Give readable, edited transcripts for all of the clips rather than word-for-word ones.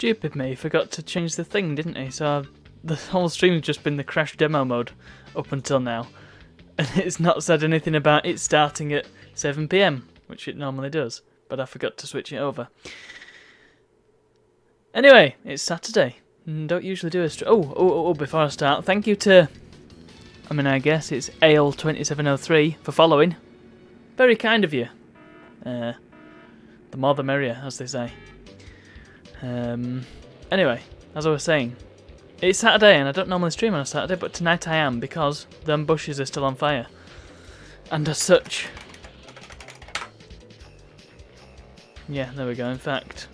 Stupid me, forgot to change the thing, didn't he? So the whole stream's just been the crash demo mode up until now. And it's not said anything about it starting at 7 PM, which it normally does. But I forgot to switch it over. Anyway, it's Saturday. Don't usually do a stream. Oh, before I start, thank you to, I guess it's Ale2703 for following. Very kind of you. The more the merrier, as they say. Anyway, as I was saying, it's Saturday and I don't normally stream on a Saturday, but tonight I am because them bushes are still on fire. And as such... Yeah, there we go, in fact.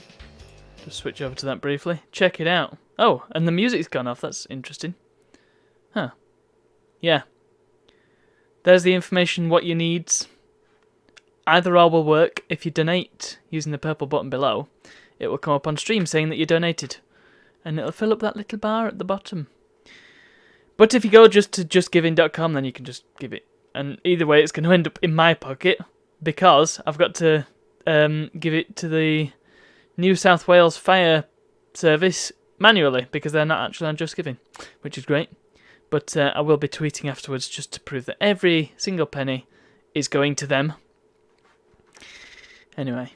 Just switch over to that briefly. Check it out. Oh, and the music's gone off, that's interesting. Huh. Yeah. There's the information, what you need. Either or will work. If you donate using the purple button below, it will come up on stream saying that you donated. And it'll fill up that little bar at the bottom. But if you go just to justgiving.com, then you can just give it. And either way, it's going to end up in my pocket because I've got to give it to the New South Wales Fire Service manually because they're not actually on Just Giving, which is great. But I will be tweeting afterwards just to prove that every single penny is going to them. Anyway.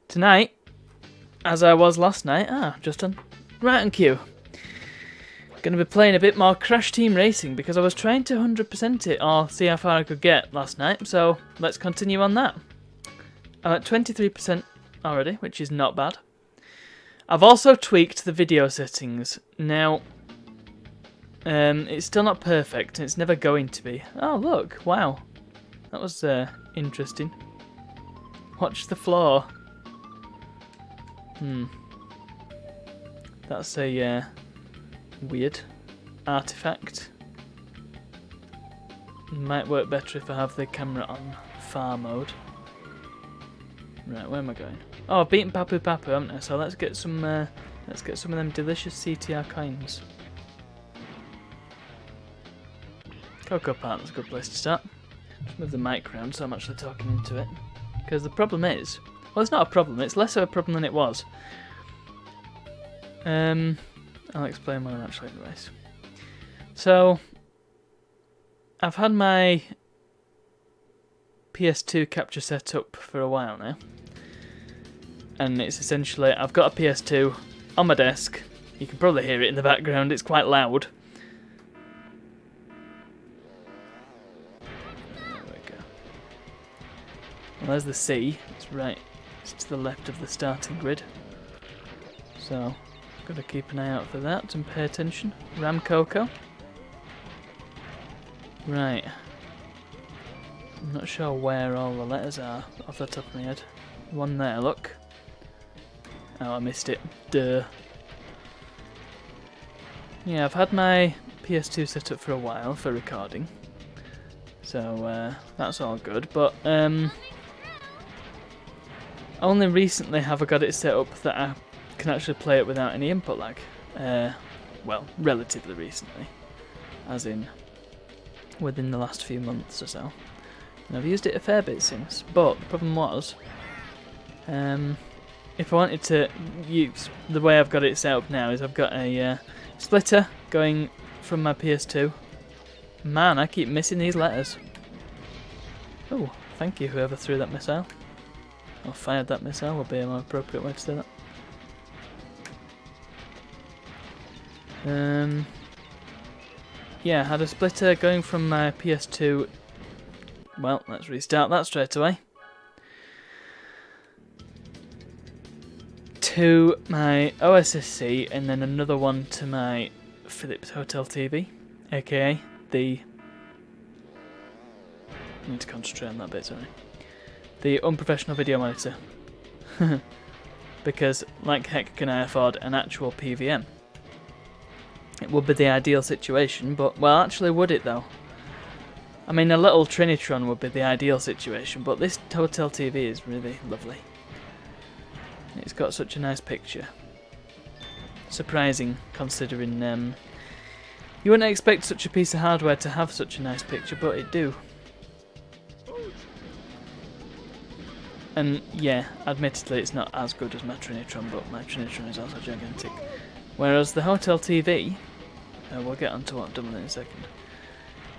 Tonight, as I was last night, just on right on cue. Going to be playing a bit more Crash Team Racing because I was trying to 100% it or see how far I could get last night. So let's continue on that. I'm at 23% already, which is not bad. I've also tweaked the video settings. Now, it's still not perfect and it's never going to be. Oh look, wow. That was interesting. Watch the floor. That's a weird artifact. Might work better if I have the camera on far mode. Right, where am I going? Oh, I've beaten Papu Papu, haven't I? So let's get some of them delicious CTR coins. Cocoa Park, that's a good place to start. Just move the mic around so I'm actually talking into it. Because the problem is, well, it's not a problem. It's less of a problem than it was. I'll explain when I'm actually in the race. So, I've had my PS2 capture set up for a while now. And it's essentially, I've got a PS2 on my desk. You can probably hear it in the background, it's quite loud. There we go. Well, there's the sea. It's to the left of the starting grid. So, got to keep an eye out for that and pay attention. Ram Coco. Right. I'm not sure where all the letters are off the top of my head. One there, look. Oh, I missed it. Duh. Yeah, I've had my PS2 set up for a while for recording. So, that's all good. But, only recently have I got it set up that I can actually play it without any input lag. Well, relatively recently. As in, within the last few months or so. And I've used it a fair bit since. But the problem was, if I wanted to use, the way I've got it set up now is I've got a splitter going from my PS2. Man, I keep missing these letters. Oh, thank you whoever threw that missile. Or fired that missile would be a more appropriate way to say that. Yeah, I had a splitter going from my PS2. Well, let's restart that straight away. To my OSSC and then another one to my Philips Hotel TV, aka the... I need to concentrate on that bit, sorry. The unprofessional video monitor. Because, like heck can I afford an actual PVM? It would be the ideal situation, but, well, actually would it though? I mean, a little Trinitron would be the ideal situation, but this Hotel TV is really lovely. It's got such a nice picture. Surprising, considering you wouldn't expect such a piece of hardware to have such a nice picture, but it do. And yeah, admittedly it's not as good as my Trinitron, but my Trinitron is also gigantic. Whereas the hotel TV, we'll get onto what I've done with it in a second.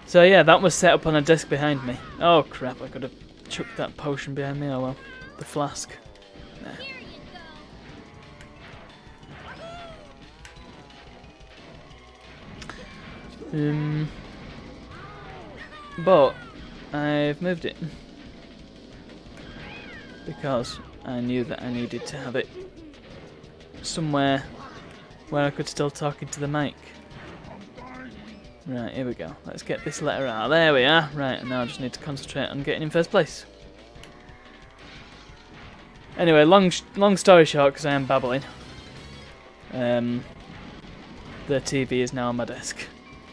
So yeah, that was set up on a desk behind me. Oh crap, I could have chucked that potion behind me, oh well. The flask. Nah. But I've moved it because I knew that I needed to have it somewhere where I could still talk into the mic. Right, here we go. Let's get this letter out. There we are. Right, and now I just need to concentrate on getting in first place. Anyway, long story short, because I am babbling. The TV is now on my desk.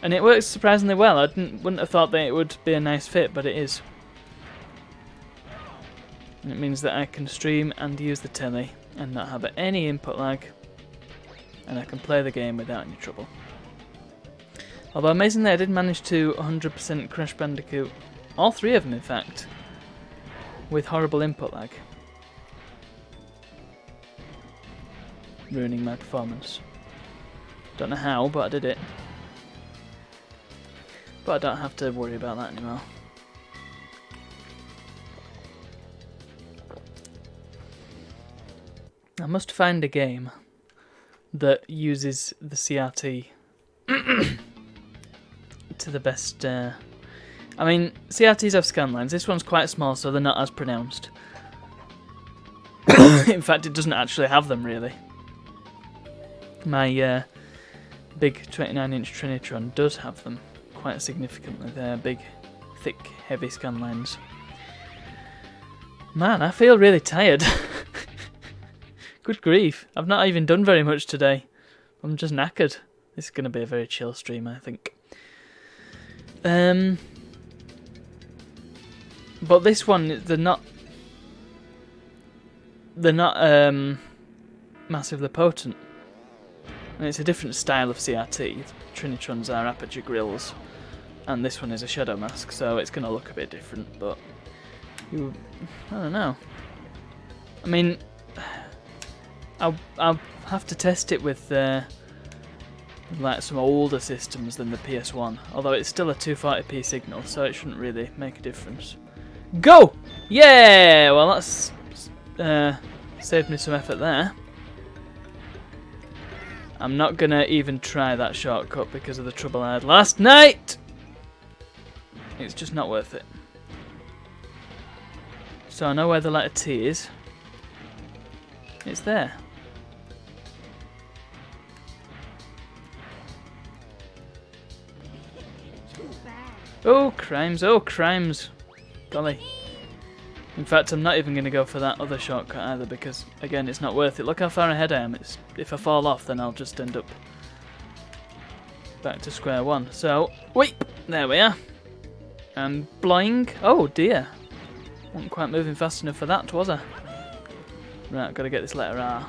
And it works surprisingly well. I wouldn't have thought that it would be a nice fit, but it is. And it means that I can stream and use the telly and not have any input lag. And I can play the game without any trouble. Although amazingly I did manage to 100% Crash Bandicoot, all three of them in fact, with horrible input lag. Ruining my performance. Don't know how, but I did it. But I don't have to worry about that anymore. I must find a game that uses the CRT to the best. I mean, CRTs have scan lines. This one's quite small, so they're not as pronounced. In fact, it doesn't actually have them, really. My big 29-inch Trinitron does have them quite significantly. They're big, thick, heavy scan lines. Man, I feel really tired. Good grief. I've not even done very much today. I'm just knackered. This is going to be a very chill stream, I think. But this one, they're not massively potent. And it's a different style of CRT. Trinitrons are aperture grills, and this one is a shadow mask, so it's going to look a bit different, but I don't know. I mean, I'll have to test it with like some older systems than the PS1, although it's still a 240p signal, so it shouldn't really make a difference. Go! Yeah! Well, that's saved me some effort there. I'm not going to even try that shortcut because of the trouble I had last night! It's just not worth it. So I know where the letter T is. It's there. Oh, crimes, oh, crimes. Golly. In fact, I'm not even going to go for that other shortcut either because, again, it's not worth it. Look how far ahead I am. If I fall off, then I'll just end up back to square one. So, wait, there we are. I'm blind. Oh, dear. Wasn't quite moving fast enough for that, was I? Right, I've got to get this letter R.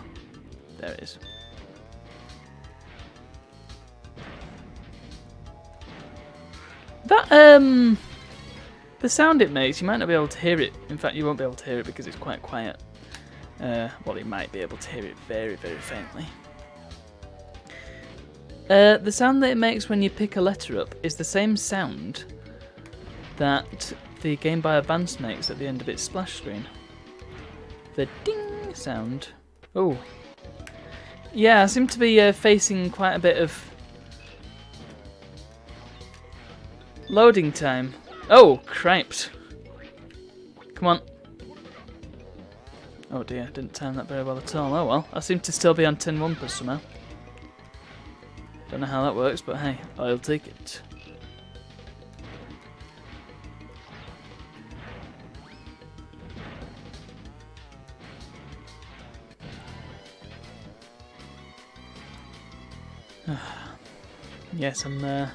There it is. That, the sound it makes, you might not be able to hear it. In fact, you won't be able to hear it because it's quite quiet. Well, you might be able to hear it very, very faintly. The sound that it makes when you pick a letter up is the same sound that the Game Boy Advance makes at the end of its splash screen. The ding sound. Oh. Yeah, I seem to be facing quite a bit of loading time. Oh, cripes. Come on. Oh dear, didn't time that very well at all. Oh well, I seem to still be on 10 Wumpers somehow. Don't know how that works, but hey, I'll take it. Yes, I'm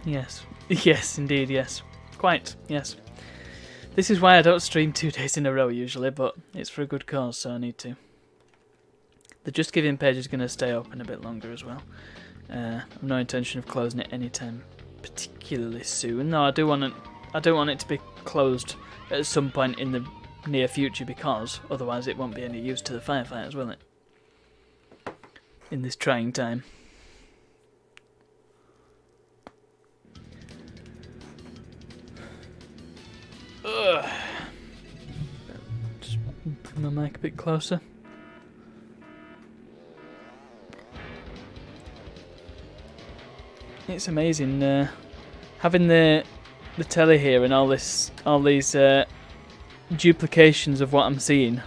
yes. Yes, indeed, yes. Quite, yes. This is why I don't stream 2 days in a row usually, but it's for a good cause, so I need to. The Just Giving page is going to stay open a bit longer as well. I've no intention of closing it anytime particularly soon. No, I do want to I don't want it to be closed at some point in the near future, because otherwise it won't be any use to the firefighters, will it? In this trying time. Ugh. Just bring my mic a bit closer. It's amazing having the telly here and all these duplications of what I'm seeing.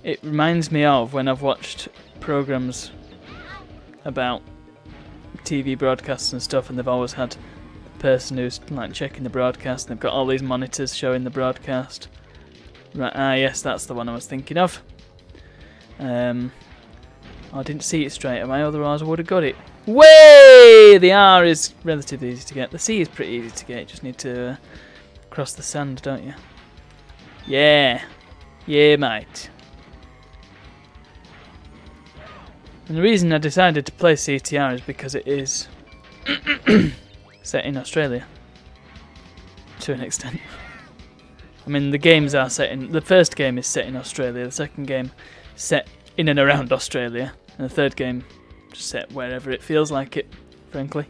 It reminds me of when I've watched programs about TV broadcasts and stuff, and they've always had the person who's like checking the broadcast, and they've got all these monitors showing the broadcast. Right, yes, that's the one I was thinking of. I didn't see it straight away, otherwise I would have got it. Way! The R is relatively easy to get. The C is pretty easy to get. You just need to cross the sand, don't you? Yeah. Yeah, mate. And the reason I decided to play CTR is because it is set in Australia. To an extent. I mean, the games are set in... The first game is set in Australia. The second game set in and around Australia. And the third game just set wherever it feels like it, frankly.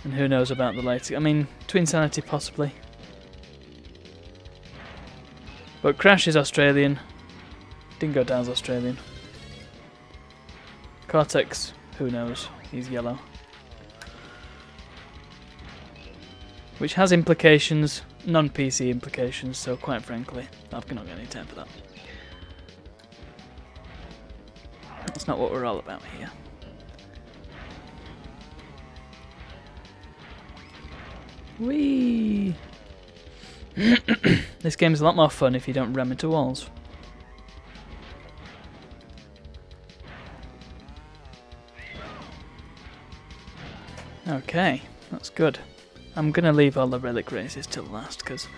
And who knows about the later... I mean, Twin Sanity possibly. But Crash is Australian. Dingo Down's Australian. Cortex, who knows? He's yellow. Which has implications, non-PC implications, so quite frankly, I've not got any time for that. That's not what we're all about here. Whee! This game's a lot more fun if you don't ram into walls. Okay, that's good. I'm going to leave all the relic races till last because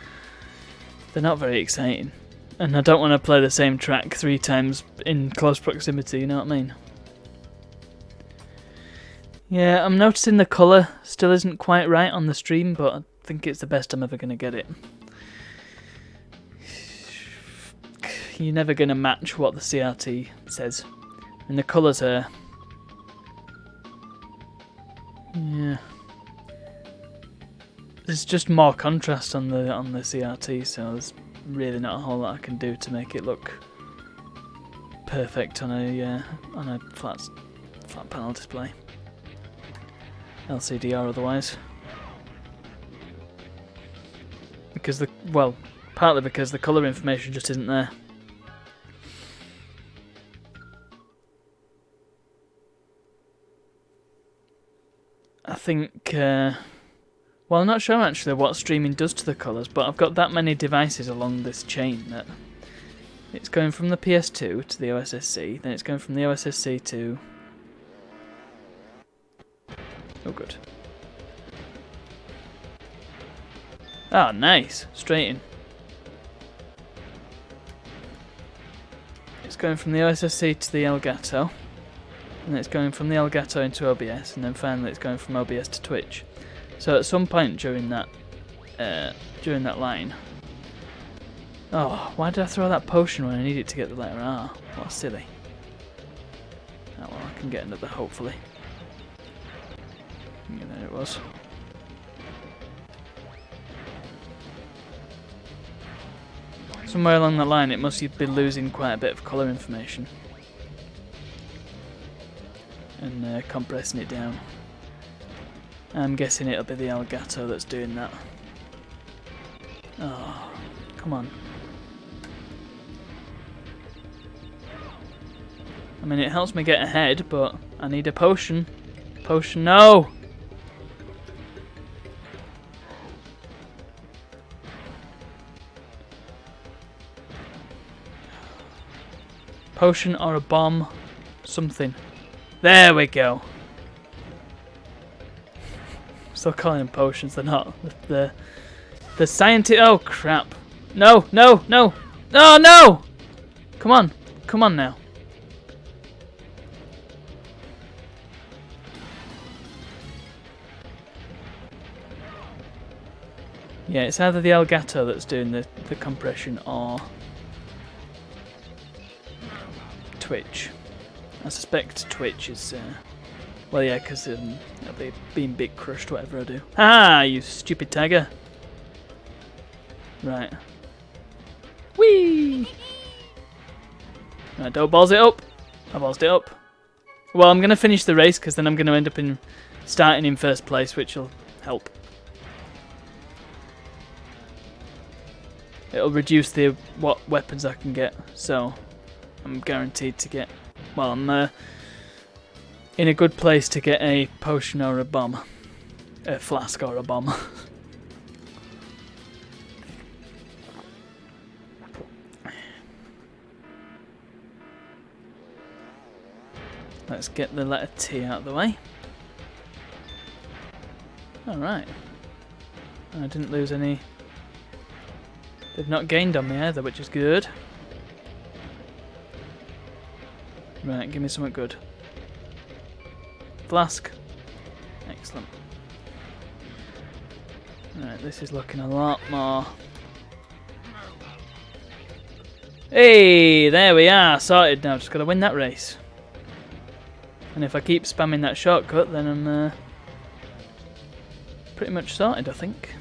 they're not very exciting. And I don't want to play the same track 3 times in close proximity, you know what I mean? Yeah, I'm noticing the colour still isn't quite right on the stream, but I think it's the best I'm ever going to get it. You're never going to match what the CRT says. And the colours are... Yeah. There's just more contrast on the CRT, so there's really not a whole lot I can do to make it look perfect on a flat panel display, LCD or otherwise. Because partly because the colour information just isn't there. I think. Well, I'm not sure actually what streaming does to the colours, but I've got that many devices along this chain that it's going from the PS2 to the OSSC, then it's going from the OSSC to... Oh, good. Ah, nice. Straight in. It's going from the OSSC to the Elgato, and then it's going from the Elgato into OBS, and then finally it's going from OBS to Twitch. So at some point during that line... Oh, why did I throw that potion when I needed to get the letter R? What silly. Oh well, I can get another, hopefully. Yeah, there it was. Somewhere along that line it must be losing quite a bit of colour information. And compressing it down. I'm guessing it'll be the Elgato that's doing that. Oh, come on. I mean, it helps me get ahead, but I need a potion. Potion, no! Potion or a bomb. Something. There we go. Still calling them potions, they're not. The scientist... Oh, crap. No, no, no. Oh, no! Come on. Come on now. Yeah, it's either the Elgato that's doing the compression or Twitch. I suspect Twitch is, well, yeah, because it'll be being bit crushed, whatever I do. Ah, you stupid tiger! Right. Whee! Right, don't balls it up. I ballsed it up. Well, I'm going to finish the race because then I'm going to end up starting in first place, which will help. It'll reduce what weapons I can get, so I'm guaranteed to get. Well, I'm in a good place to get a potion or a bomb, a flask or a bomb. Let's get the letter T out of the way. Alright. I didn't lose any. They've not gained on me either, which is good. Right, give me something good. Flask. Excellent. Right, this is looking a lot more. Hey, there we are. Sorted now. Just got to win that race. And if I keep spamming that shortcut, then I'm pretty much sorted, I think.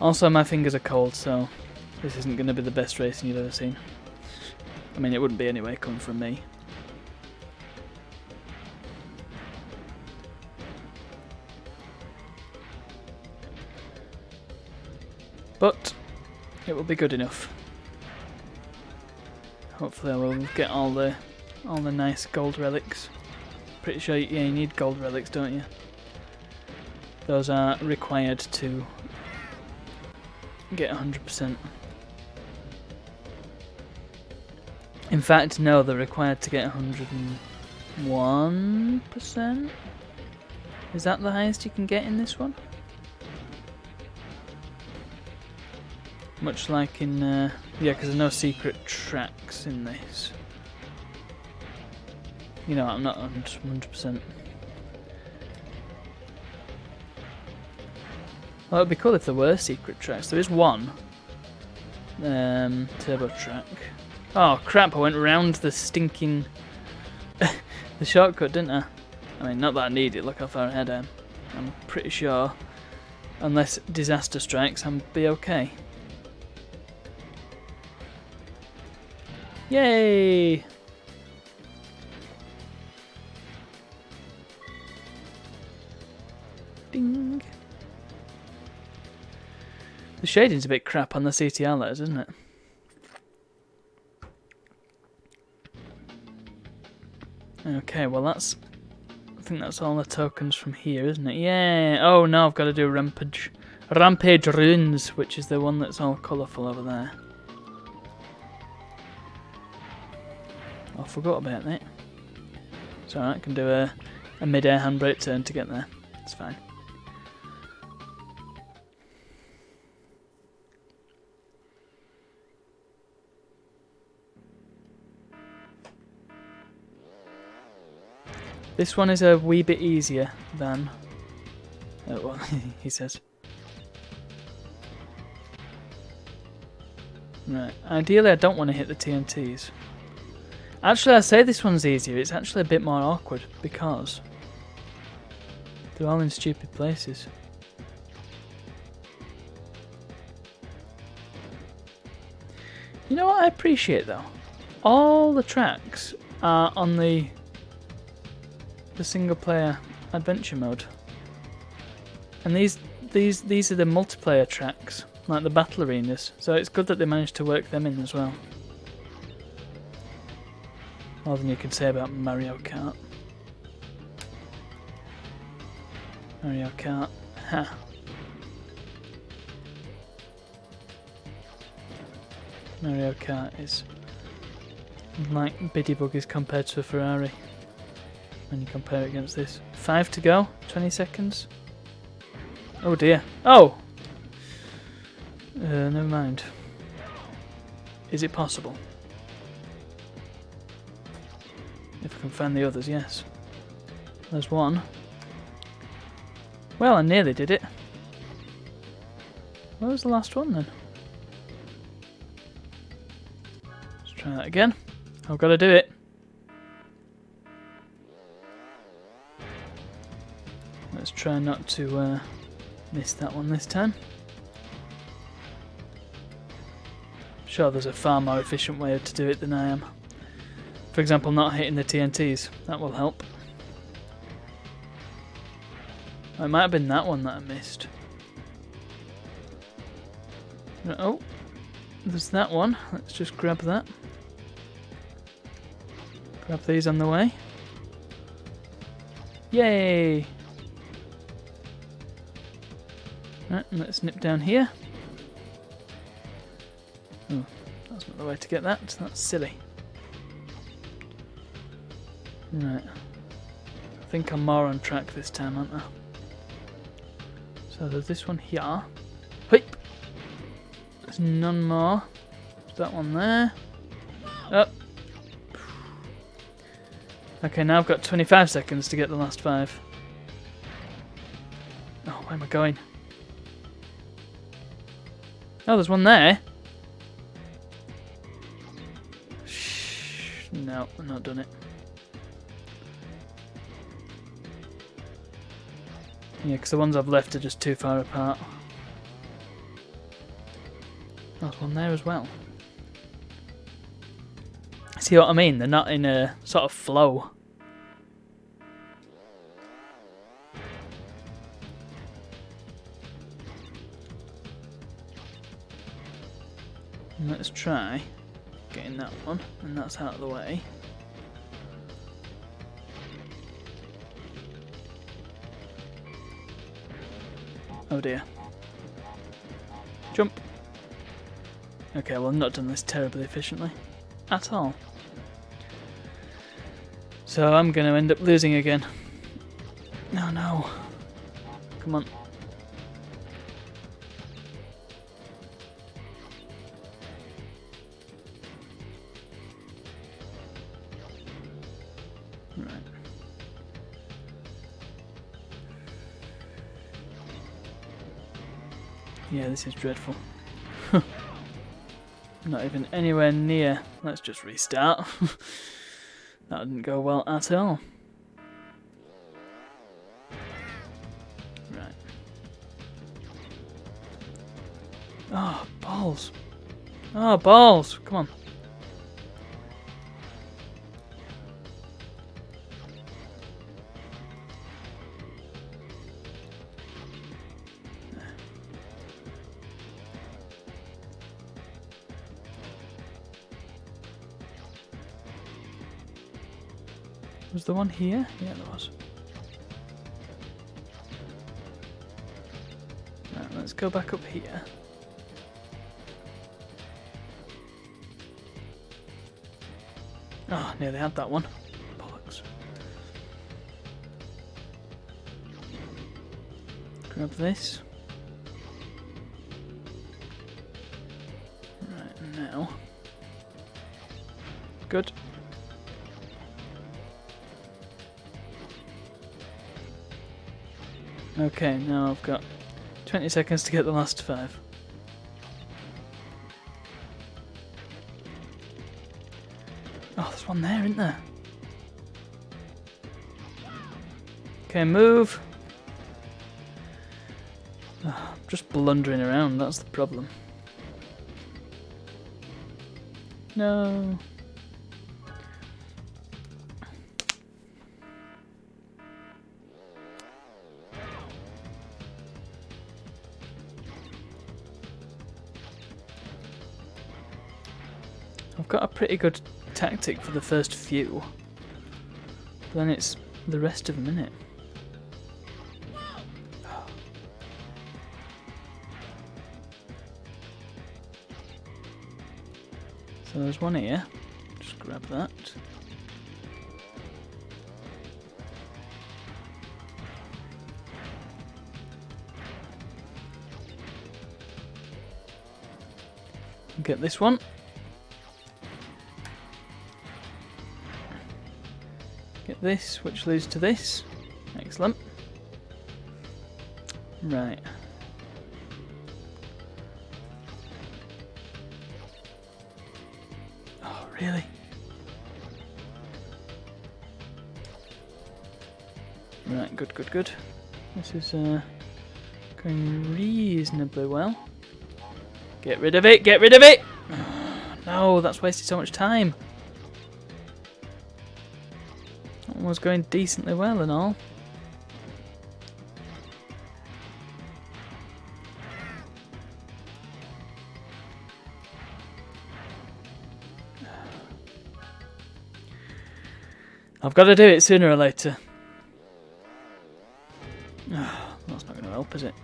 Also, my fingers are cold, so this isn't going to be the best racing you've ever seen. I mean, it wouldn't be anyway, coming from me. But it will be good enough. Hopefully I will get all the nice gold relics. Pretty sure you need gold relics, don't you? Those are required to get 100%. In fact, no, they're required to get 101%. Is that the highest you can get in this one? Much like in, yeah, because there's no secret tracks in this. You know, I'm not 100%. Well, it'd be cool if there were secret tracks. There is one. Turbo track. Oh crap, I went round the stinking the shortcut, didn't I? I mean, not that I need it, look how far ahead I am. I'm pretty sure, unless disaster strikes, I'll be okay. Yay! Ding! The shading's a bit crap on the CTR letters, isn't it? Okay, well I think that's all the tokens from here, isn't it? Yeah! Oh no, I've got to do Rampage Runes, which is the one that's all colourful over there. I forgot about that. It's alright, I can do a mid-air handbrake turn to get there. It's fine. This one is a wee bit easier than... well, he says. Right, ideally I don't want to hit the TNTs. Actually, I say this one's easier, it's actually a bit more awkward because they're all in stupid places. You know what I appreciate though? All the tracks are on the single player adventure mode. And these are the multiplayer tracks, like the battle arenas, so it's good that they managed to work them in as well. More than you could say about Mario Kart. Mario Kart. Ha. Mario Kart is like Biddy Buggies compared to a Ferrari. When you compare it against this. 5 to go. 20 seconds. Oh dear. Oh! Never mind. Is it possible? If I can find the others, yes. There's one. Well, I nearly did it. Where was the last one then? Let's try that again. I've got to do it. Let's try not to miss that one this time. I'm sure there's a far more efficient way to do it than I am. For example, not hitting the TNTs. That will help. It might have been that one that I missed. Oh, there's that one. Let's just grab that. Grab these on the way. Yay! Right, let's nip down here. Oh, that's not the way to get that. That's silly. Right. I think I'm more on track this time, aren't I? So there's this one here. Hey! There's none more. There's that one there. Up. Okay, now I've got 25 seconds to get the last 5. Oh, where am I going? Oh, there's one there. Shh. No, I've not done it. Yeah, because the ones I've left are just too far apart. There's one there as well. See what I mean? They're not in a sort of flow. Let's try getting that one, and that's out of the way. Oh dear. Jump. Okay, well I've not done this terribly efficiently. At all. So I'm going to end up losing again. No, no. Come on. Right. Yeah, this is dreadful. Not even anywhere near. Let's just restart. That didn't go well at all. Right. Oh, balls. Oh, balls. Come on. Was the one here? Yeah, there was. Right, let's go back up here. Oh, nearly had that one. Bollocks. Grab this. Right, now. Good. Okay, now I've got 20 seconds to get the last 5. Oh, there's one there, isn't there? Okay, move. Oh, I'm just blundering around, that's the problem. No. I've got a pretty good tactic for the first few, but then it's the rest of them, innit? So there's one here, just grab that. Get this one. Get this, which leads to this. Excellent. Right. Oh, really? Right, good, good, good. This is going reasonably well. Get rid of it, get rid of it! No, that's wasted so much time. That one was going decently well and all. I've got to do it sooner or later. That's not going to help, is it?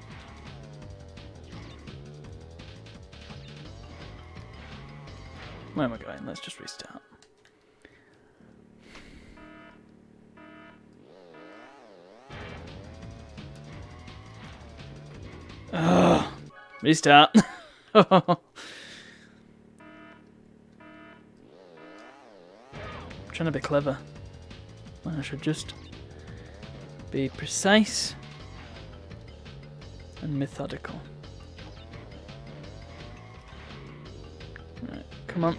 Where am I going? Let's just restart. Restart. Trying to be clever. I should just be precise and methodical. Right, come on.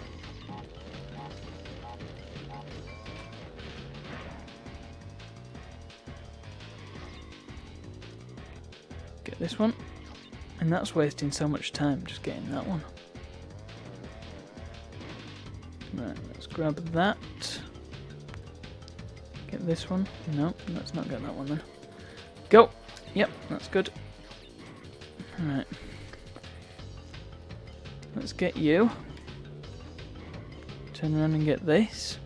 Get this one. And that's wasting so much time just getting that one. Right, let's grab that. Get this one. No, let's not get that one then. Go! Yep, that's good. Alright. Let's get you. Turn around and get this.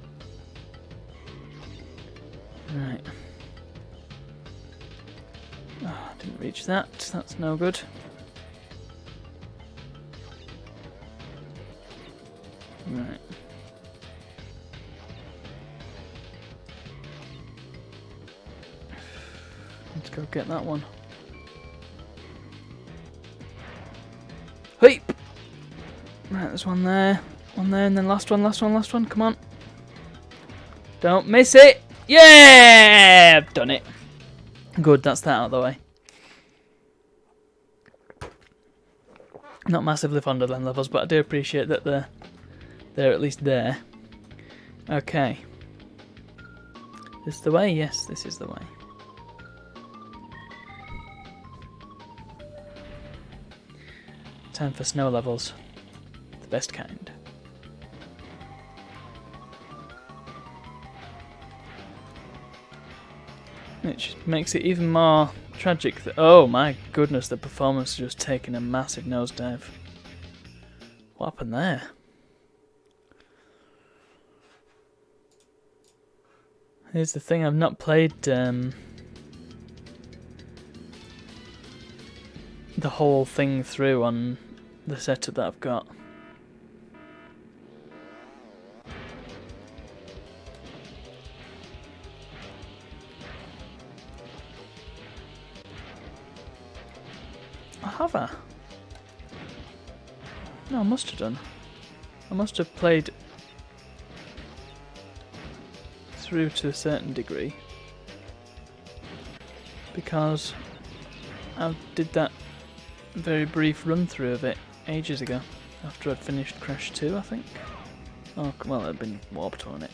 Right. Oh, didn't reach that. That's no good. Right. Let's go get that one. Hey! Right, there's one there, and then last one, come on. Don't miss it! Yeah! I've done it. Good, that's that out of the way. Not massively fond of them levels, but I do appreciate that they're at least there. Okay. This the way? Yes, this is the way. Time for snow levels. The best kind. Which makes it even more tragic that, oh my goodness, the performance has just taken a massive nosedive. What happened there? Here's the thing, I've not played the whole thing through on the setup that I've got. Have I? No, I must have done. I must have played through to a certain degree, because I did that very brief run through of it ages ago, after I'd finished Crash 2, I think. Oh, well, I'd been Warped on it.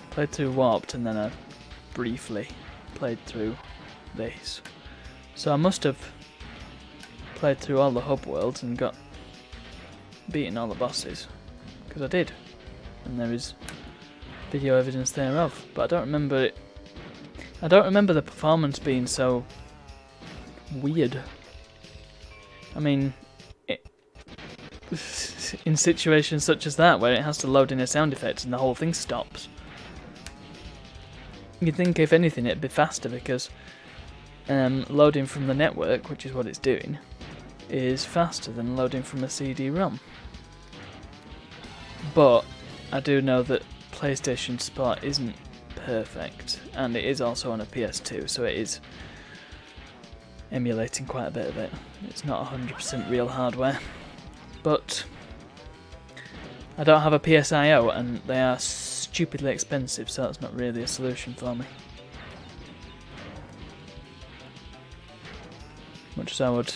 Played through Warped, and then I briefly played through this. So I must have played through all the hub worlds and beaten all the bosses, because I did, and there is video evidence thereof. But I don't remember it. I don't remember the performance being so weird. I mean, in situations such as that, where it has to load in a sound effect and the whole thing stops, you'd think if anything it'd be faster, because loading from the network, which is what it's doing, is faster than loading from a CD-ROM. But I do know that PlayStation support isn't perfect, and it is also on a PS2, so it is emulating quite a bit of it. It's not 100% real hardware. But I don't have a PSIO, and they are stupidly expensive, so that's not really a solution for me. much as I would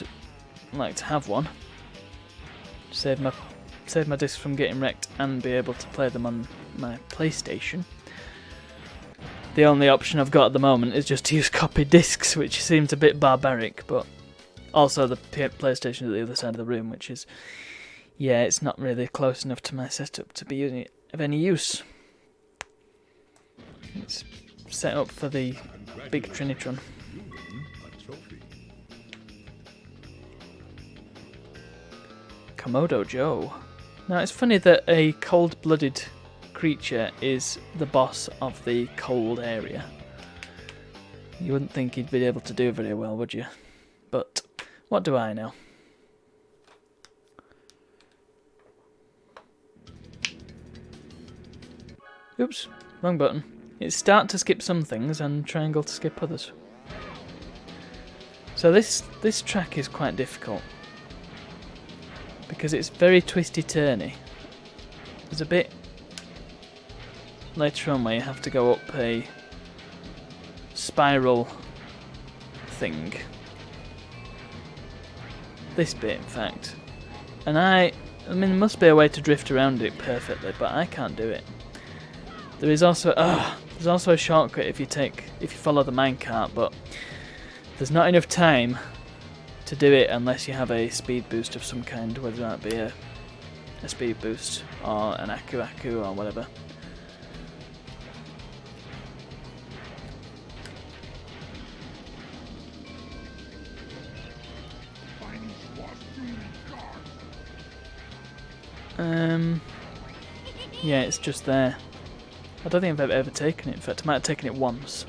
like to have one. Save my discs from getting wrecked and be able to play them on my PlayStation. The only option I've got at the moment is just to use copied discs, which seems a bit barbaric, but also the PlayStation is at the other side of the room, which is, yeah, it's not really close enough to my setup to be using it of any use. It's set up for the big Trinitron. Komodo Joe. Now it's funny that a cold-blooded creature is the boss of the cold area. You wouldn't think he'd be able to do very well, would you? But what do I know? Oops, wrong button. It's start to skip some things and triangle to skip others. So this track is quite difficult because it's very twisty-turny. There's a bit later on where you have to go up a spiral thing. This bit, in fact. And I mean, there must be a way to drift around it perfectly, but I can't do it. There is also there's also a shortcut if you follow the minecart, but there's not enough time to do it unless you have a speed boost of some kind, whether that be a speed boost or an aku or whatever. Yeah, it's just there. I don't think I've ever taken it. In fact, I might have taken it once.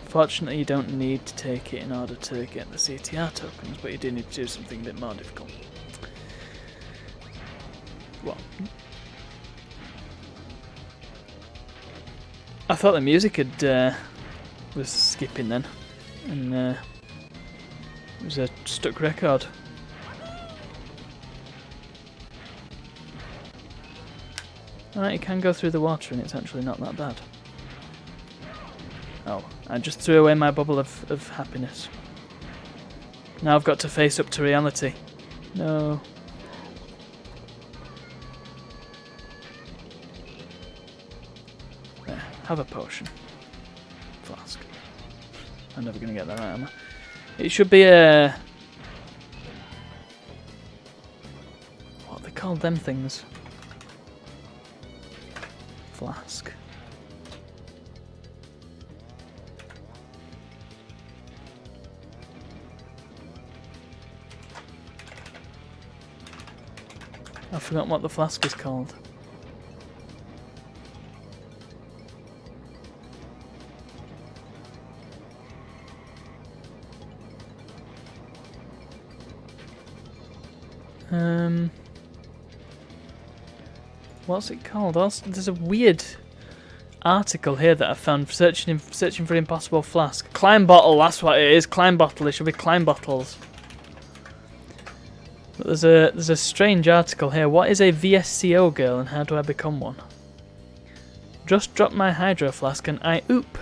Fortunately, you don't need to take it in order to get the CTR tokens, but you do need to do something a bit more difficult. What? I thought the music was skipping then, and it was a stuck record. Alright, you can go through the water and it's actually not that bad. Oh, I just threw away my bubble of happiness. Now I've got to face up to reality. No. There, have a potion. Flask. I'm never going to get that right, am I? It should be a... what are they called, them things? Flask. I've forgotten what the flask is called. What's it called? Also, there's a weird article here that I found searching for impossible flask. Climb bottle, that's what it is. Climb bottle. It should be climb bottles. But there's a strange article here. What is a VSCO girl and how do I become one? Just dropped my hydro flask and I oop.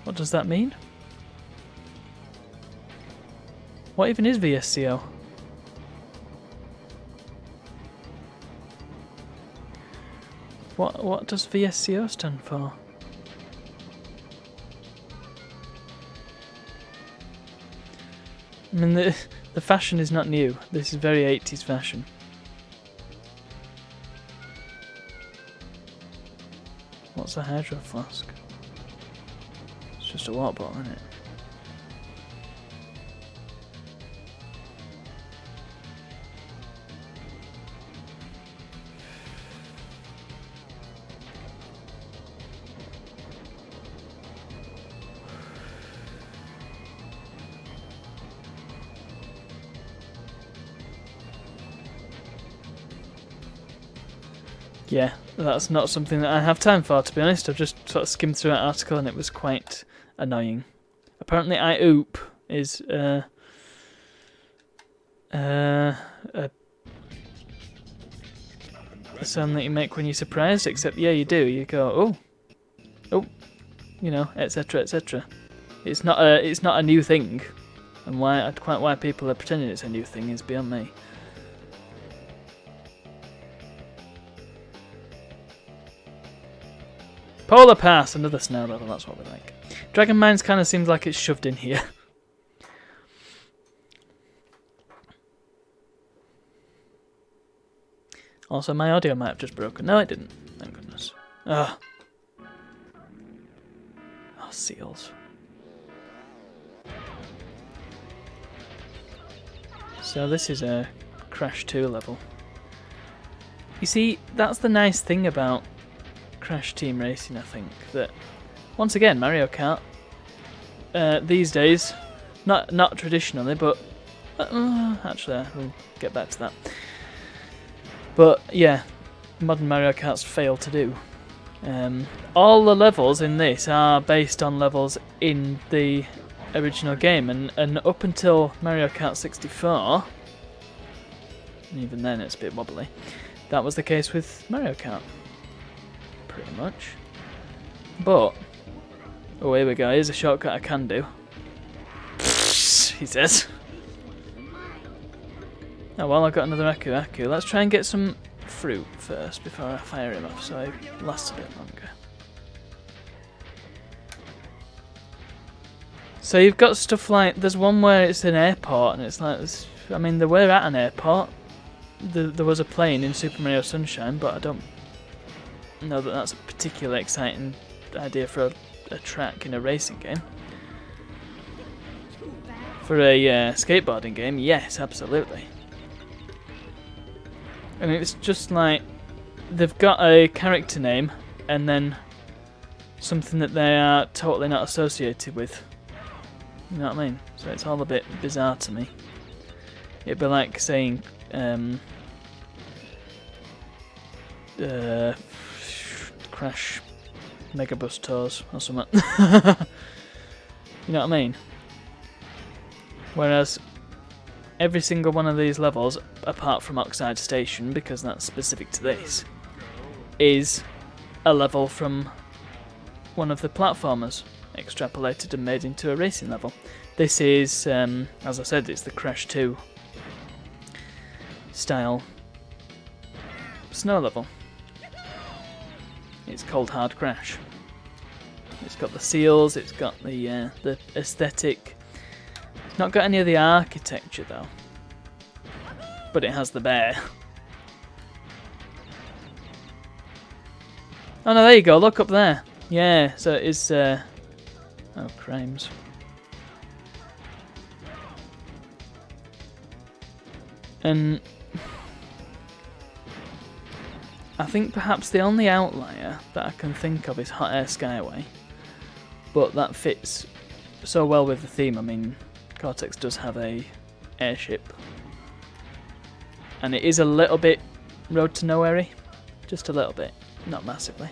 What does that mean? What even is VSCO? What does VSCO stand for? I mean, the fashion is not new. This is very 80s fashion. What's a hydro flask? It's just a water bottle, isn't it? Yeah, that's not something that I have time for, to be honest. I've just sort of skimmed through that article and it was quite annoying. Apparently I oop is a sound that you make when you're surprised, except yeah, you do. You go, oh, you know, etc, etc. It's not a new thing, and why people are pretending it's a new thing is beyond me. Polar Pass, another snow level. That's what we like. Dragon Mines kind of seems like it's shoved in here. Also, my audio might have just broken. No, it didn't. Thank goodness. Ugh. Oh, seals. So this is a Crash 2 level. You see, that's the nice thing about Crash Team Racing, I think. That, once again, Mario Kart, these days, not traditionally, but... actually, we'll get back to that. But yeah, modern Mario Karts fail to do. All the levels in this are based on levels in the original game, and up until Mario Kart 64, and even then it's a bit wobbly, that was the case with Mario Kart, pretty much. But, oh, here we go, here's a shortcut I can do. He says. Oh well, I've got another Aku. Let's try and get some fruit first before I fire him off, so it lasts a bit longer. So you've got stuff like, there's one where it's an airport, and it's like, I mean, they were at an airport. There was a plane in Super Mario Sunshine, but I don't know that that's a particularly exciting idea for a track in a racing game. For a skateboarding game, yes, absolutely. And it's just like, they've got a character name, and then something that they are totally not associated with. You know what I mean? So it's all a bit bizarre to me. It'd be like saying, Crash Megabus Tours or something. You know what I mean? Whereas every single one of these levels, apart from Oxide Station, because that's specific to this, is a level from one of the platformers, extrapolated and made into a racing level. This is, as I said, it's the Crash 2 style snow level. It's called Hard Crash. It's got the seals, it's got the aesthetic. It's not got any of the architecture though, but it has the bear. Oh no, there you go, look up there. Yeah, so it is, oh, crimes. And I think perhaps the only outlier that I can think of is Hot Air Skyway, but that fits so well with the theme. I mean, Cortex does have a airship, and it is a little bit Road to Nowhere-y, just a little bit, not massively.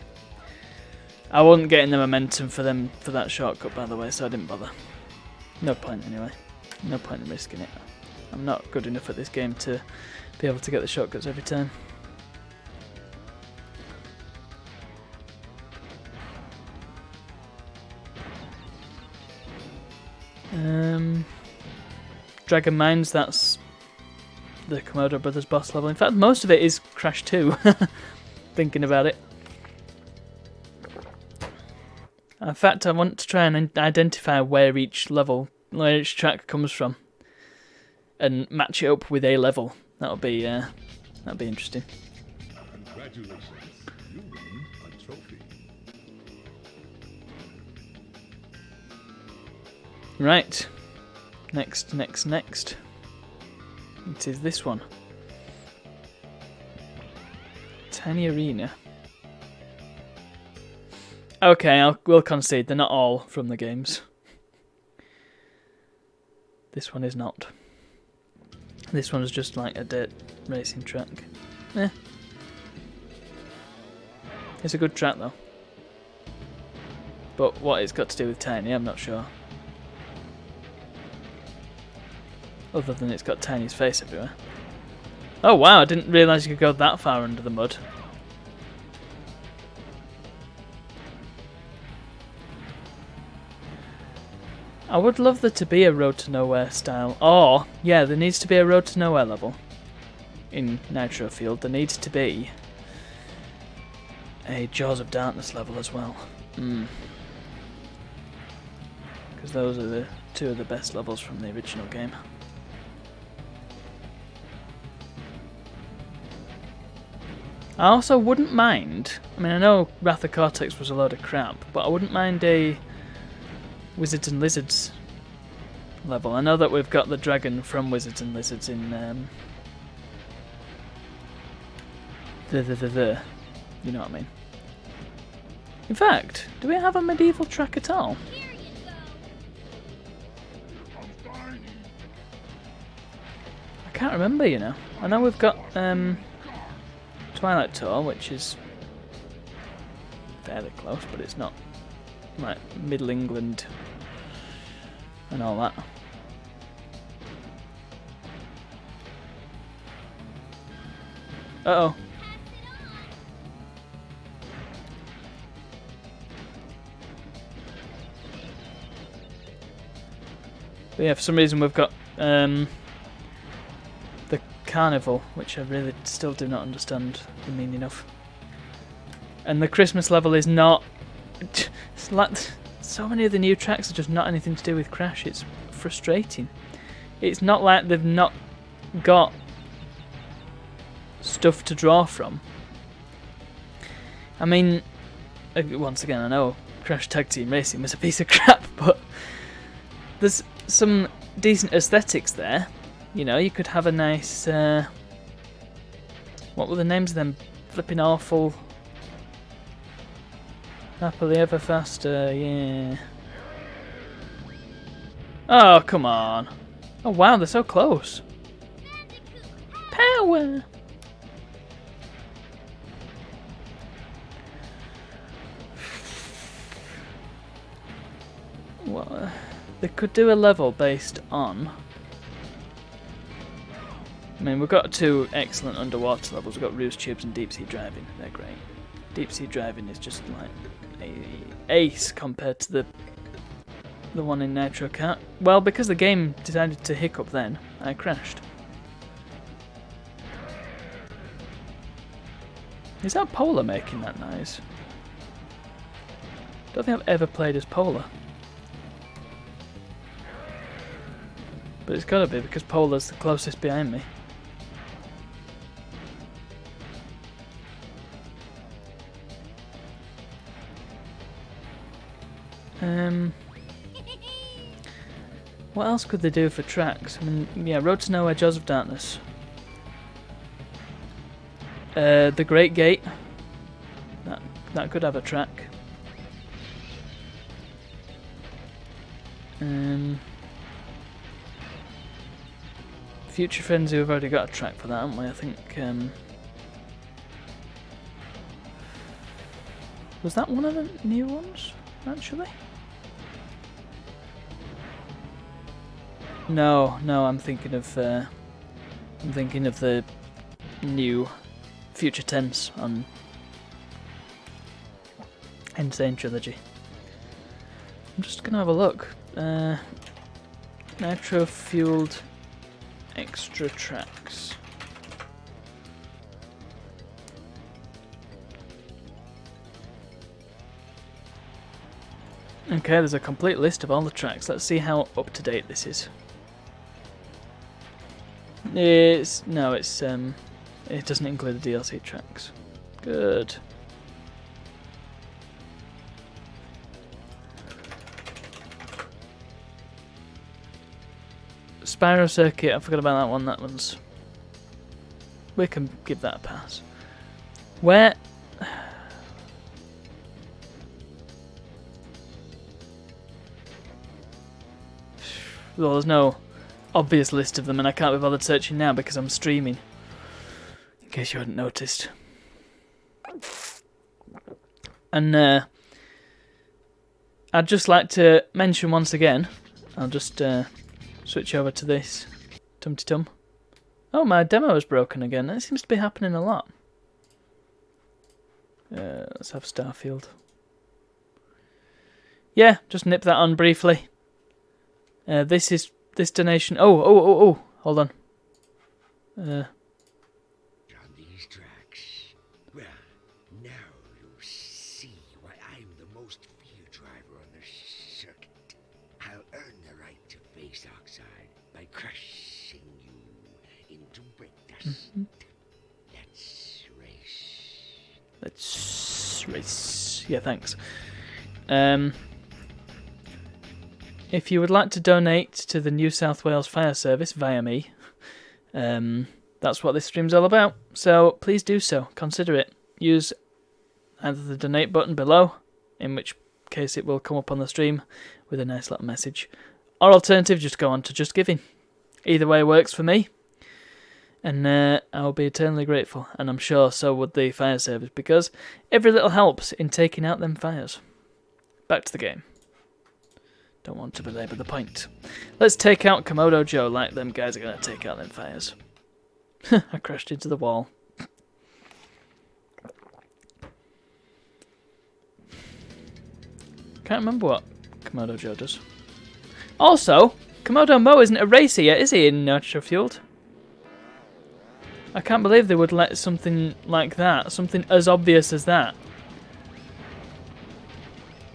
I wasn't getting the momentum for that shortcut, by the way, so I didn't bother. No point anyway. No point in risking it. I'm not good enough at this game to be able to get the shortcuts every time. Dragon Mines, that's the Komodo Brothers boss level. In fact, most of it is Crash 2, thinking about it. In fact, I want to try and identify where each track comes from, and match it up with a level. That'll be interesting. Congratulations, you win a trophy. Right. Next. It is this one. Tiny Arena. Okay, we'll concede they're not all from the games. This one is not. This one's just like a dirt racing track. It's a good track though. But what it's got to do with Tiny, I'm not sure. Other than it's got Tiny's face everywhere. Oh wow, I didn't realise you could go that far under the mud. I would love there to be a Road to Nowhere style. Or, yeah, there needs to be a Road to Nowhere level. In Nitro Field, there needs to be a Jaws of Darkness level as well. Because those are the two of the best levels from the original game. I also wouldn't mind, I mean I know Wrath of Cortex was a load of crap, but I wouldn't mind a Wizards and Lizards level. I know that we've got the dragon from Wizards and Lizards in you know what I mean. In fact, do we have a medieval track at all? I can't remember, you know. I know we've got Twilight Tour, which is fairly close, but it's not like Middle England and all that. Uh-oh. But yeah, for some reason we've got the Carnival, which I really still do not understand the meaning of. And the Christmas level is not... It's like so many of the new tracks are just not anything to do with Crash. It's frustrating. It's not like they've not got stuff to draw from. I mean, once again, I know Crash Tag Team Racing was a piece of crap, but there's some decent aesthetics there. You know, you could have a nice... what were the names of them flipping awful... Happily Ever Faster, yeah. Oh, come on. Oh, wow, they're so close. Power! Well, they could do a level based on... I mean, we've got two excellent underwater levels. We've got Roost Tubes and Deep Sea Driving. They're great. Deep Sea Driving is just like a ace compared to the one in Nitro Kart. Well, because the game decided to hiccup then, I crashed. Is that Polar making that noise? Don't think I've ever played as Polar. But it's gotta be because Polar's the closest behind me. What else could they do for tracks? I mean, yeah, Road to Nowhere, Jaws of Darkness. The Great Gate. That could have a track. Future Frenzy, we've already got a track for that, haven't we? I think. Was that one of the new ones, actually? No, I'm thinking of the new Future Tense on Insane Trilogy. I'm just gonna have a look. Nitro fueled extra tracks. Okay, there's a complete list of all the tracks. Let's see how up to date this is. It doesn't include the DLC tracks. Good. Spyro Circuit, I forgot about that one. That one's... We can give that a pass. Where... Well, there's no obvious list of them, and I can't be bothered searching now because I'm streaming. In case you hadn't noticed. And I'd just like to mention once again, I'll just switch over to this. Tum-ti-tum. Oh, my demo is broken again. That seems to be happening a lot. Let's have Starfield. Yeah, just nip that on briefly. This donation. Oh! Hold on. On these tracks. Well, now you'll see why I'm the most feared driver on the circuit. I'll earn the right to face Oxide by crushing you into brick dust. Let's race. Yeah, thanks. If you would like to donate to the New South Wales Fire Service via me, that's what this stream's all about. So please do so. Consider it. Use either the donate button below, in which case it will come up on the stream with a nice little message, or alternative, just go on to Just Giving. Either way works for me, and I'll be eternally grateful, and I'm sure so would the fire service, because every little helps in taking out them fires. Back to the game. Don't want to belabor the point. Let's take out Komodo Joe like them guys are going to take out them fires. I crashed into the wall. Can't remember what Komodo Joe does. Also, Komodo Mo isn't a racer yet, is he, in Nitro Fueled? I can't believe they would let something like that, something as obvious as that,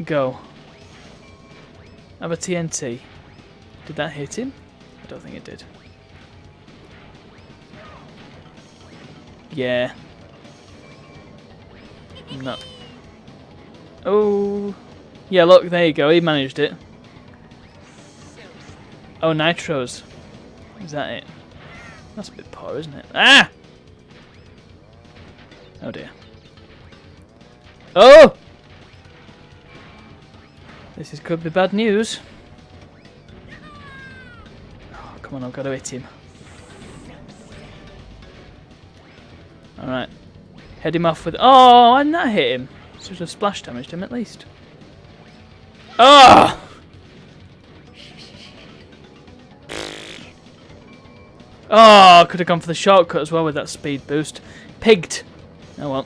go. I have a TNT. Did that hit him? I don't think it did. Yeah. No. Oh. Yeah, look, there you go. He managed it. Oh, nitros. Is that it? That's a bit poor, isn't it? Ah! Oh, dear. Oh! This could be bad news. Oh, come on, I've got to hit him. Alright. Head him off with... Oh, and that hit him. So just splash damaged him at least. Oh! Oh, could have gone for the shortcut as well with that speed boost. Pigged. Oh well.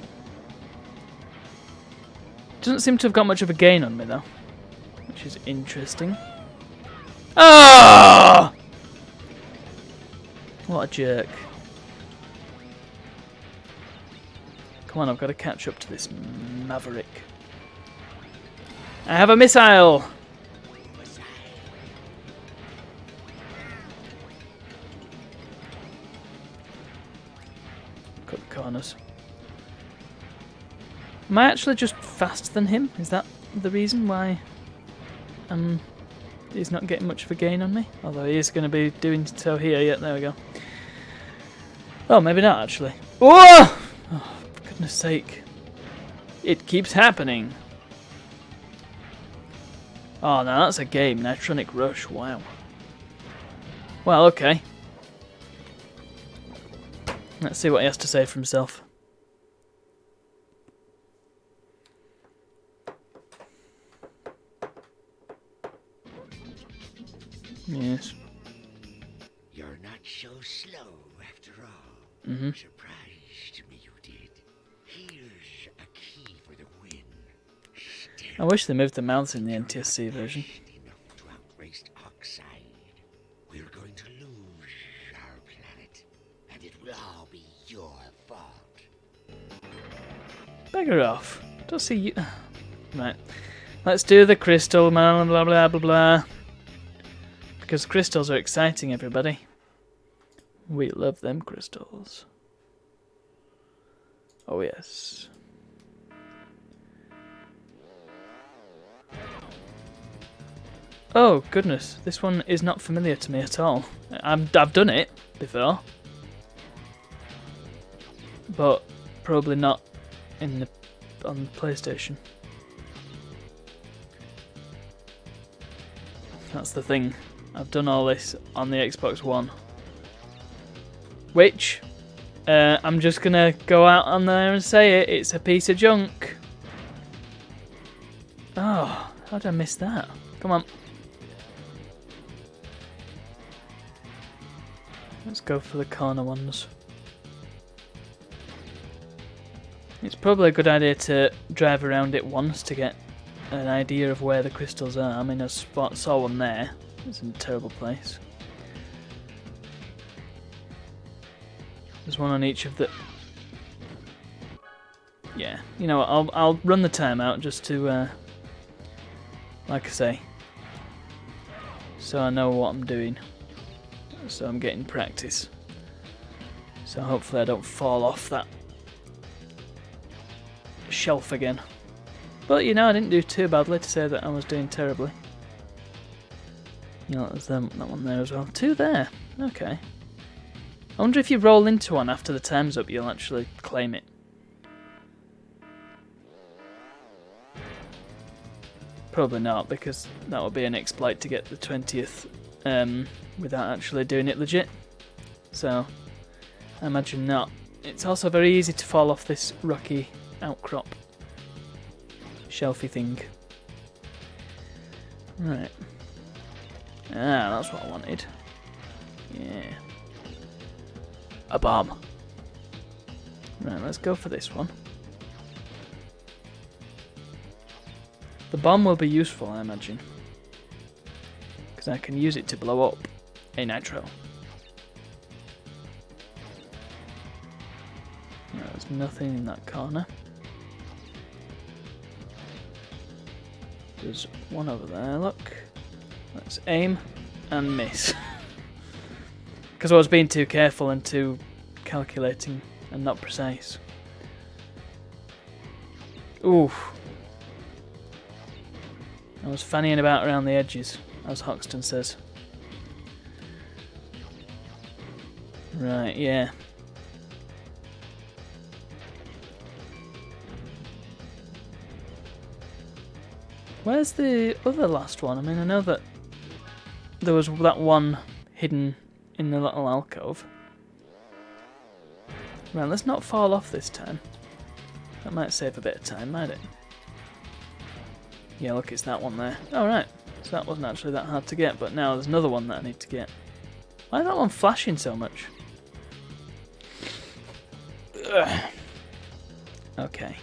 Doesn't seem to have got much of a gain on me though, which is interesting. Oh! What a jerk. Come on, I've got to catch up to this maverick. I have a missile! Cut the corners. Am I actually just faster than him? Is that the reason why he's not getting much of a gain on me? Although he is going to be doing so here. Yeah, there we go. Oh, maybe not actually. Whoa! Oh, for goodness sake. It keeps happening. Oh, now that's a game. Nitronic Rush. Wow. Well, okay. Let's see what he has to say for himself. Yes. You're not so slow after all. Mm-hmm. Surprised me you did. Here's a key for the win. I wish they moved the mouths in the NTSC version. Enough to outrace Oxide. We're going to lose our planet, and it will all be your fault. Beggar off. Don't see you. Right. Let's do the crystal, man. Blah blah blah blah. Because crystals are exciting, everybody. We love them crystals. Oh yes. Oh goodness, this one is not familiar to me at all. I've done it before, but probably not on the PlayStation. That's the thing. I've done all this on the Xbox One, which I'm just gonna go out on there and say it. It's a piece of junk. Oh, how did I miss that? Come on. Let's go for the corner ones. It's probably a good idea to drive around it once to get an idea of where the crystals are. I mean, I saw one there. It's in a terrible place. There's one on each of the... Yeah, you know what, I'll run the timeout just to, like I say, so I know what I'm doing. So I'm getting practice. So hopefully I don't fall off that shelf again. But you know, I didn't do too badly to say that I was doing terribly. You know, there's that one there as well. 2 there. Okay. I wonder if you roll into one after the time's up, you'll actually claim it. Probably not, because that would be an exploit to get the 20th without actually doing it legit. So, I imagine not. It's also very easy to fall off this rocky outcrop. Shelfy thing. Right. Ah, that's what I wanted. Yeah. A bomb. Right, let's go for this one. The bomb will be useful, I imagine. Because I can use it to blow up a nitro. No, there's nothing in that corner. There's one over there, look. Let's aim and miss. Because I was being too careful and too calculating and not precise. Ooh. I was fannying about around the edges, as Hoxton says. Right, yeah. Where's the other last one? I mean, I know that there was that one hidden in the little alcove. Right, let's not fall off this time. That might save a bit of time, might it? Yeah, look, it's that one there. Alright, so that wasn't actually that hard to get, but now there's another one that I need to get. Why is that one flashing so much? Ugh. Okay.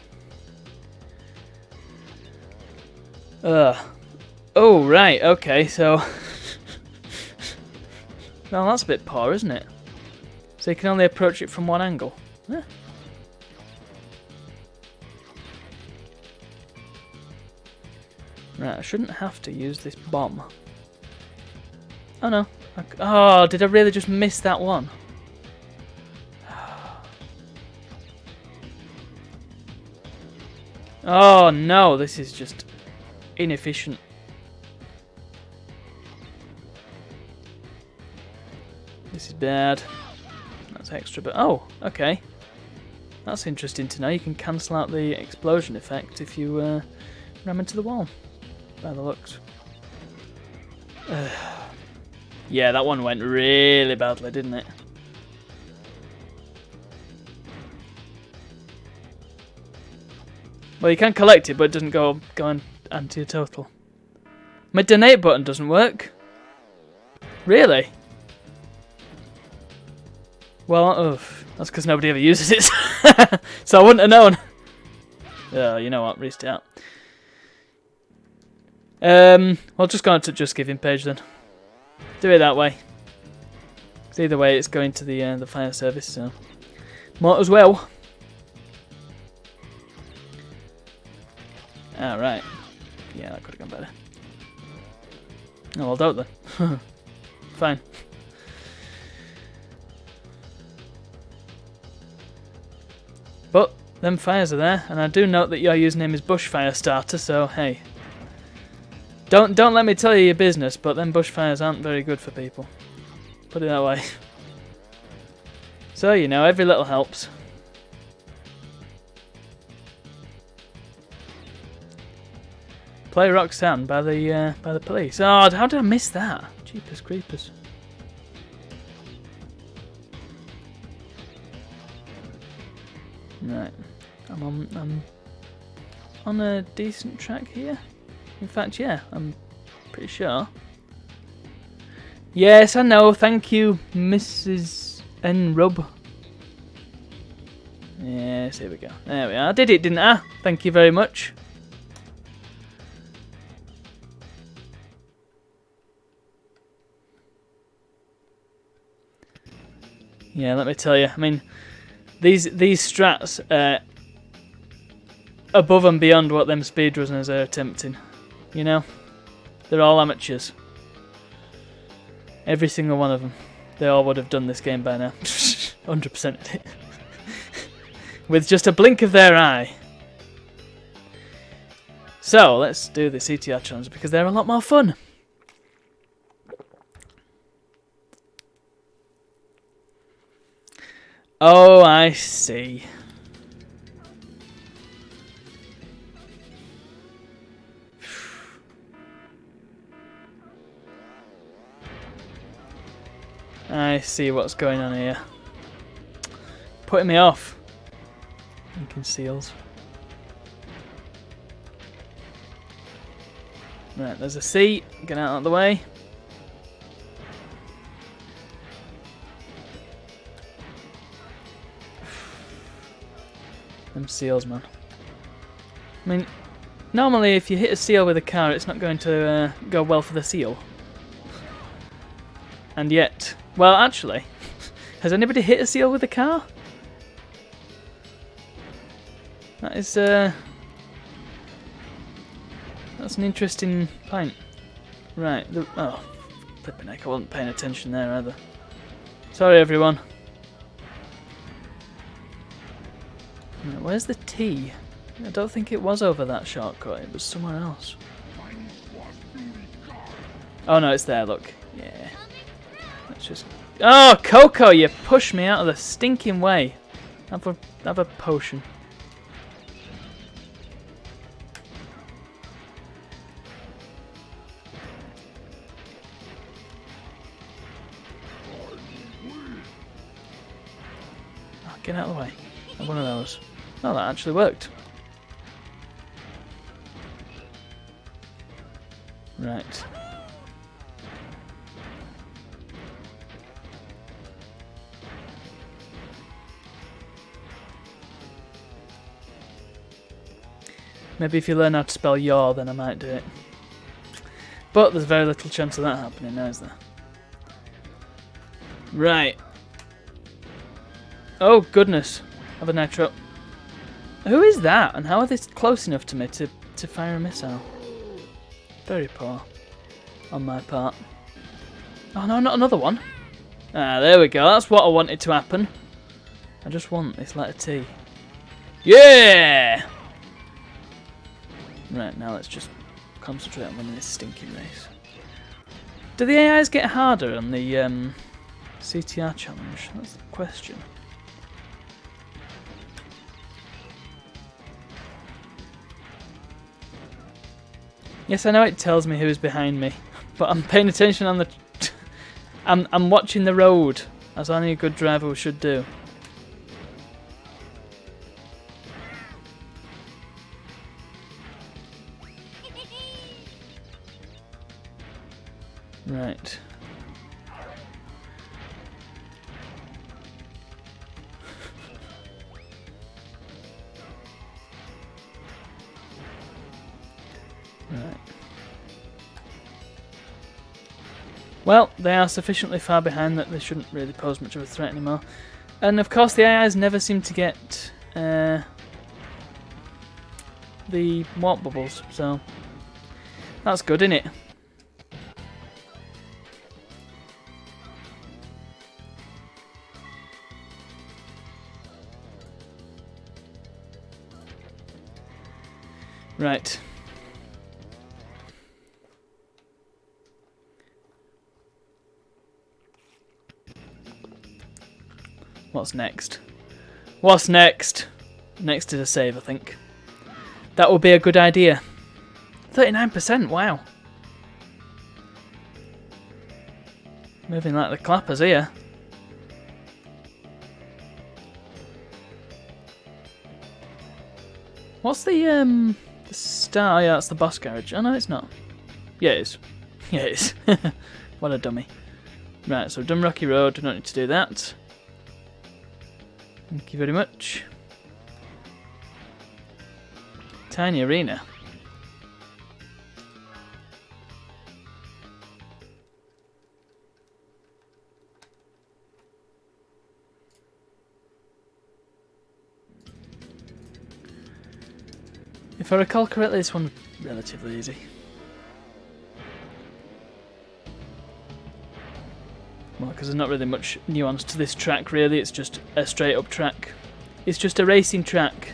Oh, right, okay, so... Well, that's a bit poor, isn't it? So you can only approach it from one angle. Yeah. Right, I shouldn't have to use this bomb. Oh no. Oh, did I really just miss that one? Oh no, this is just inefficient. This is bad. That's extra, but oh, okay. That's interesting to know. You can cancel out the explosion effect if you ram into the wall. By the looks. Yeah, that one went really badly, didn't it? Well, you can collect it, but it doesn't go onto your total. My donate button doesn't work. Really? Well, that's because nobody ever uses it, so I wouldn't have known. Oh, you know what? Restart. Well, just go on to Just Giving page then. Do it that way. Because either way, it's going to the fire service, so might as well. Ah, right. Yeah, that could have gone better. Oh, well, don't then. Fine. But them fires are there, and I do note that your username is Bushfire Starter, so hey. Don't let me tell you your business, but them bushfires aren't very good for people. Put it that way. So, you know, every little helps. Play Roxanne by the police. Oh, how did I miss that? Jeepers creepers. Right, I'm on a decent track here. In fact, yeah, I'm pretty sure. Yes, I know. Thank you, Mrs. N. Rub. Yes, here we go. There we are. I did it, didn't I? Thank you very much. Yeah, let me tell you. I mean, these strats are above and beyond what them speedrunners are attempting. You know? They're all amateurs. Every single one of them. They all would have done this game by now. 100% of it. With just a blink of their eye. So, let's do the CTR challenge because they're a lot more fun. Oh, I see. I see what's going on here. Putting me off. Thinking seals. Right, there's a sea. Get out of the way. Them seals, man. I mean, normally if you hit a seal with a car, it's not going to go well for the seal. And yet, well, actually, has anybody hit a seal with a car? That is, that's an interesting point. Right, oh, flipping heck, I wasn't paying attention there either. Sorry, everyone. Right, where's the T? I don't think it was over that shortcut, it was somewhere else. Oh no, it's there, look. Yeah. Let's just... Oh, Coco, you pushed me out of the stinking way. Have a potion. Oh, get out of the way. Have one of those. Oh, that actually worked. Right. Maybe if you learn how to spell your, then I might do it. But there's very little chance of that happening now, is there? Right. Oh, goodness. Have a nitro. Who is that? And how are they close enough to me to fire a missile? Very poor. On my part. Oh, no, not another one. Ah, there we go. That's what I wanted to happen. I just want this letter T. Yeah! Right, now let's just concentrate on winning this stinking race. Do the AIs get harder on the CTR challenge? That's the question. Yes, I know it tells me who's behind me, but I'm paying attention on the... I'm watching the road, as only a good driver should do. Right. Right. Well, they are sufficiently far behind that they shouldn't really pose much of a threat anymore. And of course the AIs never seem to get the warp bubbles, so that's good, isn't it? Right. What's next? What's next? Next is a save, I think. That would be a good idea. 39%, wow. Moving like the clappers here. What's the star? Oh, yeah, that's the boss garage. Oh, no, it's not. Yeah, it is. Yeah, it is. What a dummy. Right, so we've done Rocky Road. We don't need to do that. Thank you very much. Tiny arena. If I recall correctly, this one's relatively easy. Well, because there's not really much nuance to this track, really. It's just a straight up track. It's just a racing track.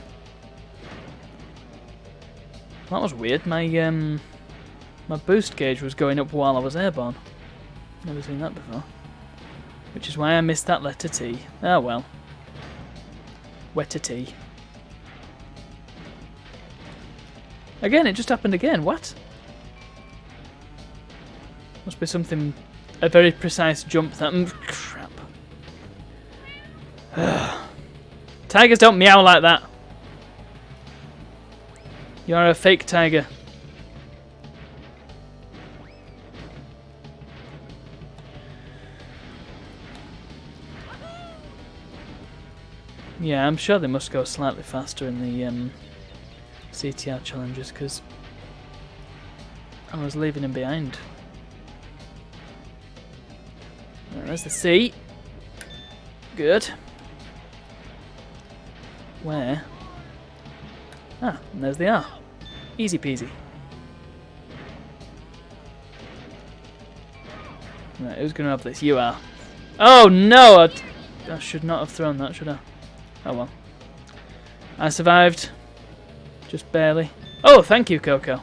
That was weird. My boost gauge was going up while I was airborne. Never seen that before. Which is why I missed that letter T. Oh well. Wetter T. Again, it just happened again. What? Must be something... a very precise jump that... crap. Tigers don't meow like that. You are a fake tiger. Yeah, I'm sure they must go slightly faster in the CTR challenges because I was leaving him behind. Right, there's the C. Good. Where? Ah, and there's the R. Easy peasy. Right, who's going to have this? You are. Oh no! I should not have thrown that, should I? Oh well. I survived. Just barely. Oh, thank you, Coco.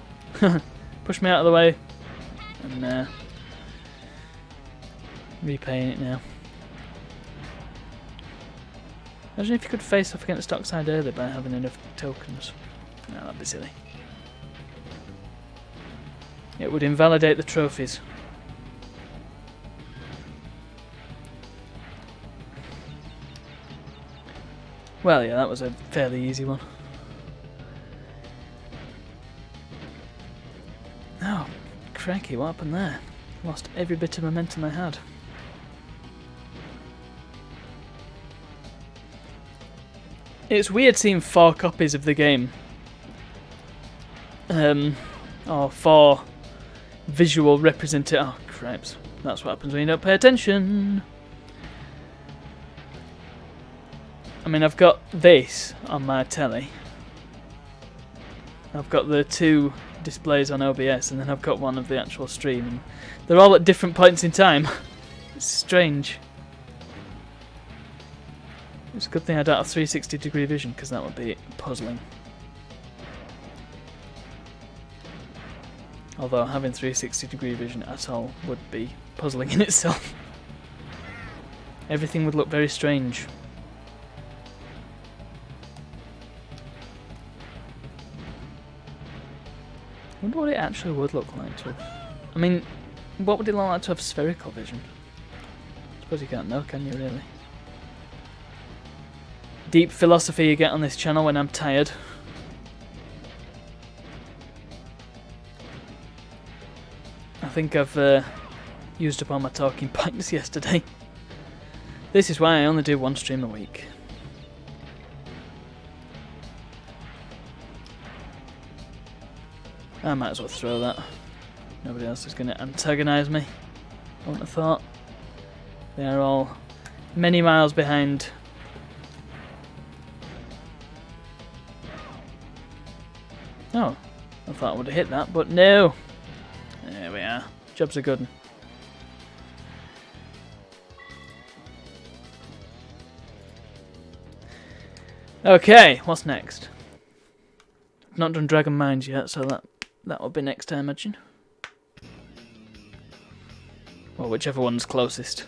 Push me out of the way. And repaying it now. Imagine if you could face off against Dockside early by having enough tokens. No, that'd be silly. It would invalidate the trophies. Well, yeah, that was a fairly easy one. Oh, cranky, what happened there? Lost every bit of momentum I had. It's weird seeing 4 copies of the game. Or 4 visual representation. Oh, cripes. That's what happens when you don't pay attention. I mean, I've got this on my telly. I've got the 2 displays on OBS, and then I've got one of the actual stream. And they're all at different points in time. It's strange. It's a good thing I don't have 360-degree vision, because that would be puzzling. Although having 360-degree vision at all would be puzzling in itself. Everything would look very strange. I wonder what it actually would look like to have... I mean, what would it look like to have spherical vision? I suppose you can't know, can you, really? Deep philosophy you get on this channel when I'm tired. I think I've used up all my talking points yesterday. This is why I only do 1 stream a week. I might as well throw that. Nobody else is going to antagonise me. I wouldn't have thought. They are all many miles behind. Oh, I thought I would have hit that, but no. There we are. Job's a good one. Okay, what's next? I've not done Dragon Mines yet, so that will be next, I imagine. Well, whichever one's closest.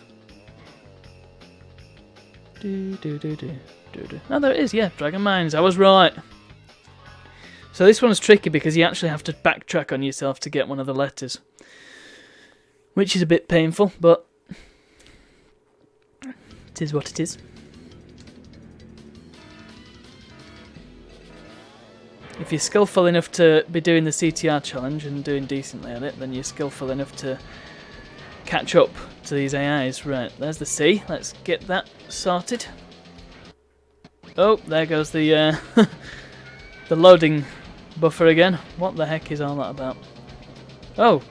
Oh, there it is, yeah, Dragon Mines. I was right. So this one's tricky because you actually have to backtrack on yourself to get one of the letters. Which is a bit painful, but it is what it is. If you're skillful enough to be doing the CTR challenge and doing decently at it, then you're skillful enough to catch up to these AIs. Right, there's the C. Let's get that sorted. Oh, there goes the the loading buffer again. What the heck is all that about? Oh!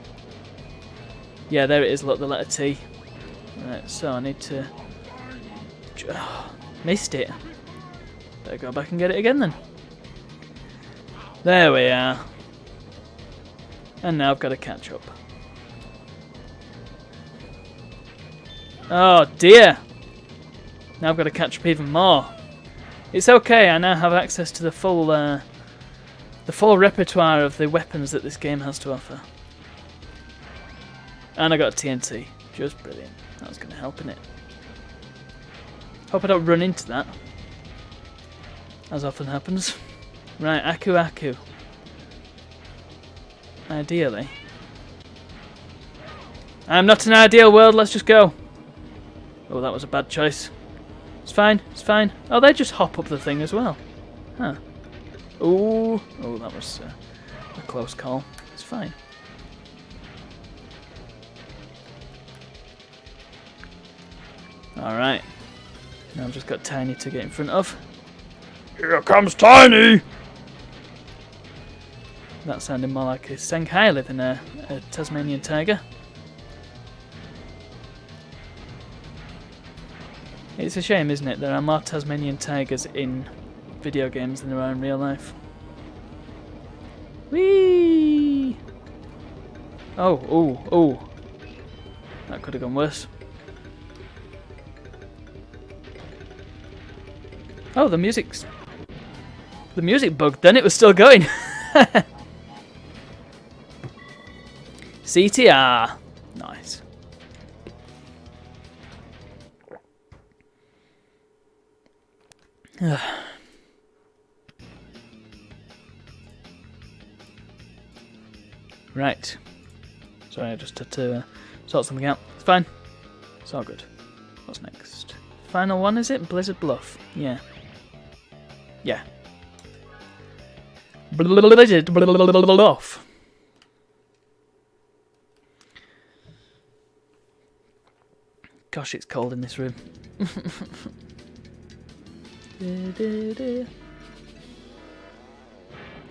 Yeah, there it is, look, the letter T. Right, so I need to... Oh, missed it. Better go back and get it again then. There we are. And now I've got to catch up. Oh dear! Now I've got to catch up even more. It's okay, I now have access to the full repertoire of the weapons that this game has to offer. And I got TNT. Just brilliant. That was going to help, innit? Hope I don't run into that. As often happens. Right, Aku Aku. Ideally. I'm not an ideal world, let's just go. Oh, that was a bad choice. It's fine, it's fine. Oh, they just hop up the thing as well. Huh. Ooh. Oh, that was a close call. It's fine. Alright. Now I've just got Tiny to get in front of. Here comes Tiny! That sounded more like a Senghaili than a Tasmanian tiger. It's a shame, isn't it? There are more Tasmanian tigers in video games than there are in real life. Whee! Oh, oh, oh. That could have gone worse. Oh, the music bugged then, it was still going. CTR. Nice. Right. Sorry, I just had to sort something out. It's fine. It's all good. What's next? Final one, is it? Blizzard Bluff. Yeah. Yeah. Blizzard Bluff. Gosh, it's cold in this room.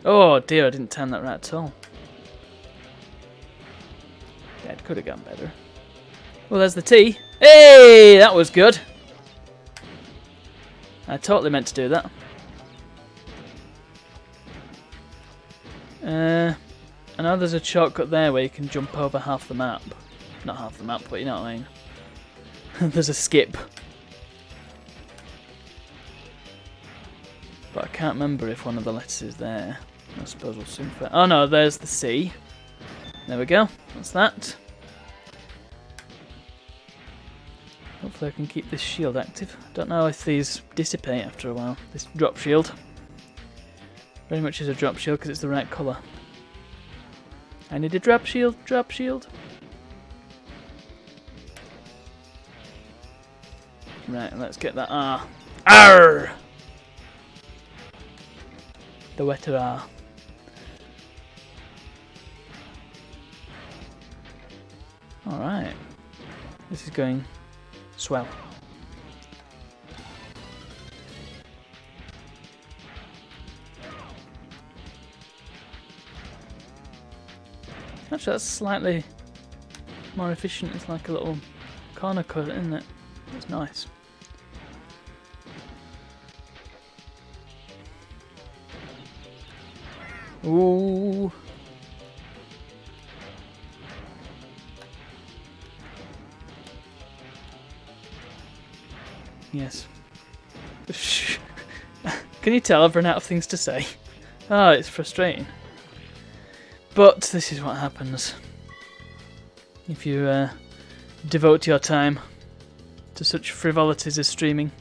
Oh dear, I didn't time that right at all. Yeah, it could have gone better. Well, there's the tea. Hey, that was good. I totally meant to do that. I know there's a shortcut there where you can jump over half the map. Not half the map, but you know what I mean. There's a skip. But I can't remember if one of the letters is there. I suppose we'll soon find. Oh no, there's the C. There we go. That's that. Hopefully I can keep this shield active. Don't know if these dissipate after a while. This drop shield. Very much is a drop shield because it's the right colour. I need a drop shield, drop shield. Right, let's get that R. R! The wetter R. Alright. This is going swell. Actually, that's slightly more efficient. It's like a little corner cut, isn't it? It's nice. Ooh. Yes. Can you tell I've run out of things to say? Oh, it's frustrating. But this is what happens if you devote your time to such frivolities as streaming.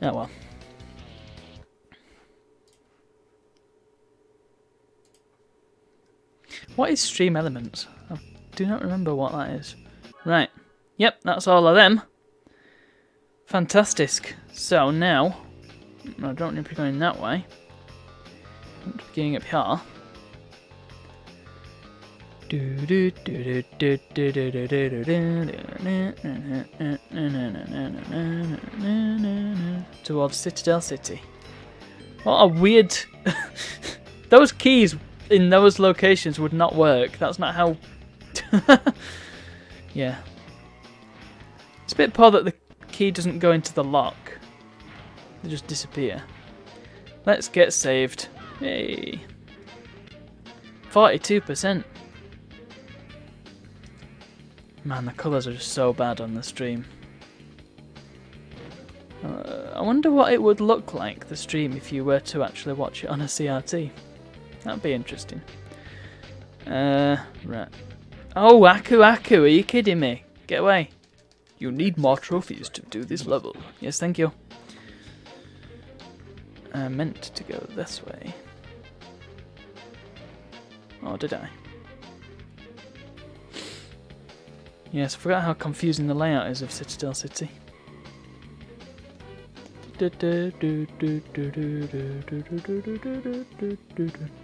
Oh well. What is Stream Elements? I do not remember what that is. Right. Yep, that's all of them. Fantastic. So now, I don't need to be going that way. I'm beginning up here. Towards Citadel City. What a weird... Those keys in those locations would not work. That's not how... Yeah. It's a bit poor that the key doesn't go into the lock. They just disappear. Let's get saved. Hey. 42%. Man, the colours are just so bad on the stream. I wonder what it would look like, the stream, if you were to actually watch it on a CRT. That'd be interesting. Right. Oh, Aku, are you kidding me? Get away. You need more trophies to do this level. Yes, thank you. I meant to go this way. Oh, did I? Yes, I forgot how confusing the layout is of Citadel City.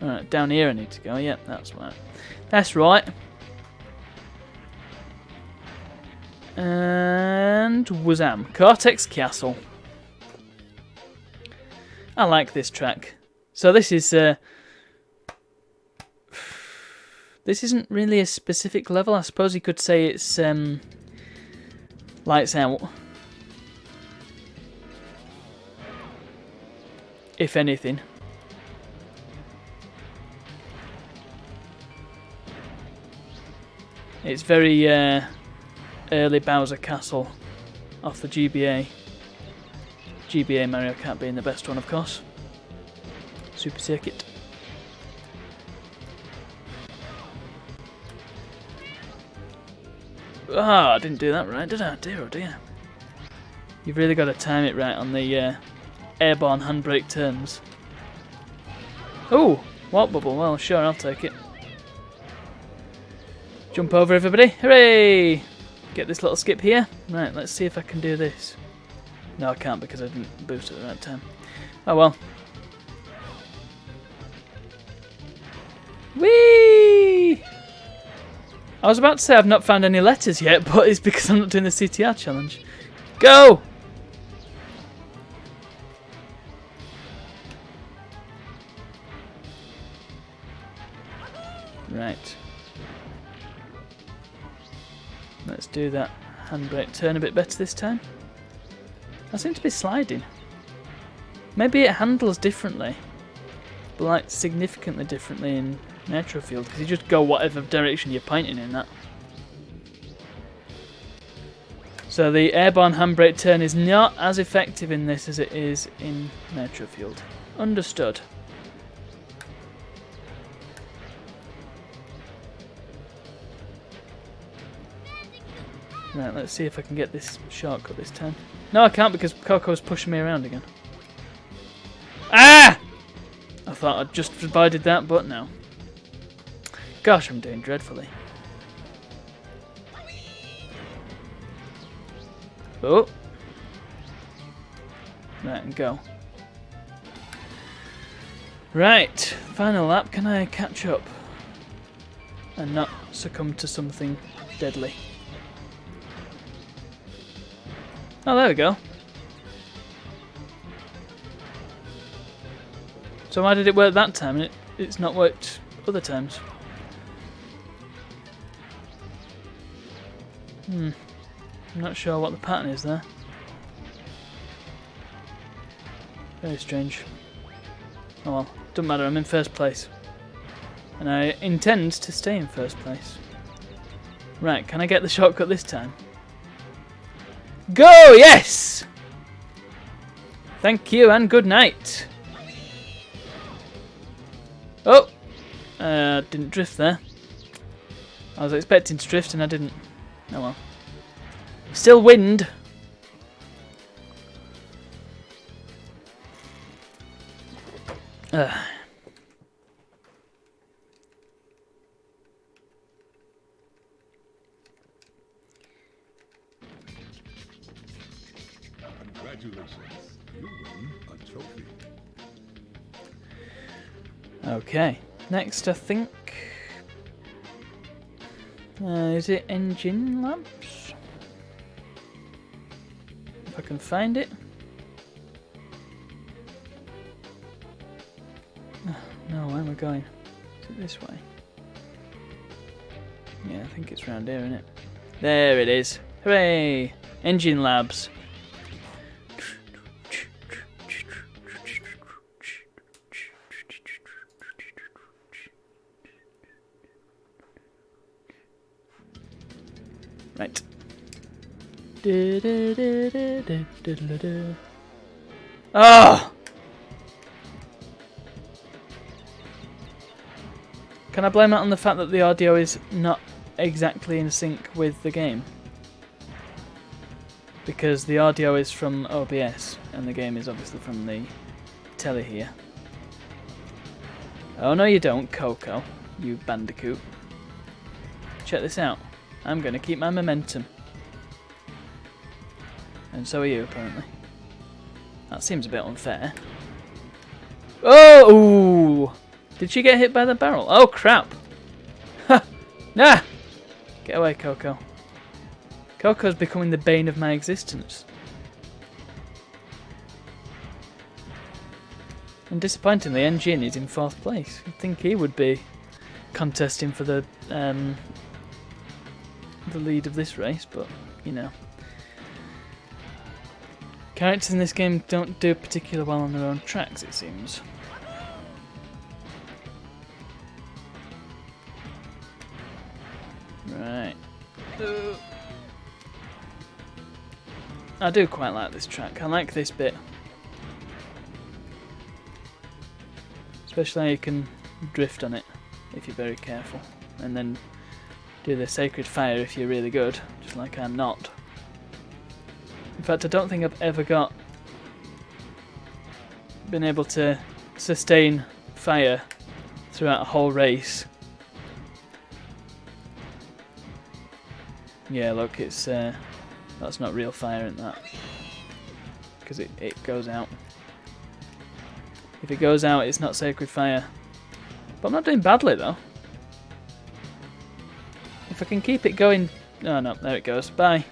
Alright, down here I need to go. Yep, that's right. That's right. And Wazam. Cortex Castle. I like this track. So this is this isn't really a specific level. I suppose you could say it's Lights Out. If anything. It's very early Bowser Castle off the GBA. GBA Mario Kart being the best one, of course. Super Circuit. Ah, I didn't do that right, did I? Dear, oh dear. You've really got to time it right on the airborne handbrake turns. Oh, warp bubble. Well, sure, I'll take it. Jump over, everybody. Hooray! Get this little skip here. Right, let's see if I can do this. No, I can't because I didn't boost at the right time. Oh well. Whee! I was about to say I've not found any letters yet, but it's because I'm not doing the CTR challenge. Go! Right. Let's do that handbrake turn a bit better this time. I seem to be sliding. Maybe it handles differently, but like significantly differently in Nitro Field, because you just go whatever direction you're pointing in that. So the airborne handbrake turn is not as effective in this as it is in Nitro Field. Understood. Right, let's see if I can get this shortcut this time. No, I can't because Coco's pushing me around again. Ah! I thought I'd just provided that, but no. Gosh, I'm doing dreadfully. Oh. Right, and go. Right, final lap. Can I catch up and not succumb to something deadly? Oh, there we go. So why did it work that time and it's not worked other times? I'm not sure what the pattern is there. Very strange. Oh well, doesn't matter, I'm in first place. And I intend to stay in first place. Right, can I get the shortcut this time? Go! Yes! Thank you and good night. Oh! Didn't drift there. I was expecting to drift and I didn't. Oh well. Still wind. Congratulations. You win a trophy. Okay. Next, I think. Is it Engine Labs? If I can find it. No, where am I going? Is it this way? Yeah, I think it's round here, isn't it? There it is. Hooray! Engine Labs. Right. Oh! Can I blame it on the fact that the audio is not exactly in sync with the game? Because the audio is from OBS and the game is obviously from the telly here. Oh no you don't, Coco, you bandicoot. Check this out. I'm going to keep my momentum. And so are you, apparently. That seems a bit unfair. Oh! Ooh. Did she get hit by the barrel? Oh, crap! Ha! Nah! Get away, Coco. Coco's becoming the bane of my existence. And disappointingly, Engine is in 4th place. You'd think he would be contesting for the lead of this race, but, you know. Characters in this game don't do particularly well on their own tracks, it seems. Right. I do quite like this track. I like this bit. Especially how you can drift on it if you're very careful. And then do the Sacred Fire if you're really good, just like I'm not. In fact, I don't think I've ever been able to sustain fire throughout a whole race. Yeah, look, it's that's not real fire, isn't that? Because it goes out. If it goes out, it's not Sacred Fire. But I'm not doing badly though. If I can keep it going... Oh no, there it goes. Bye.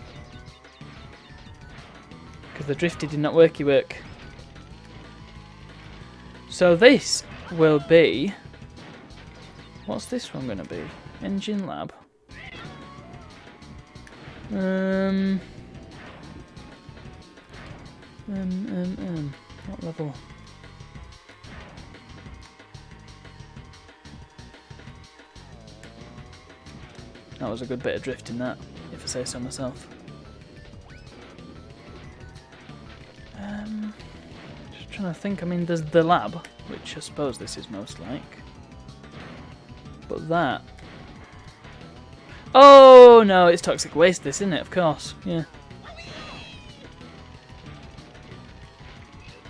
Because the drifty did not work. So this will be... What's this one going to be? Engine Lab. What level? That was a good bit of drifting, that, if I say so myself. Just trying to think. I mean, there's the lab, which I suppose this is most like. But that... Oh no, it's toxic waste, this, isn't it? Of course, yeah.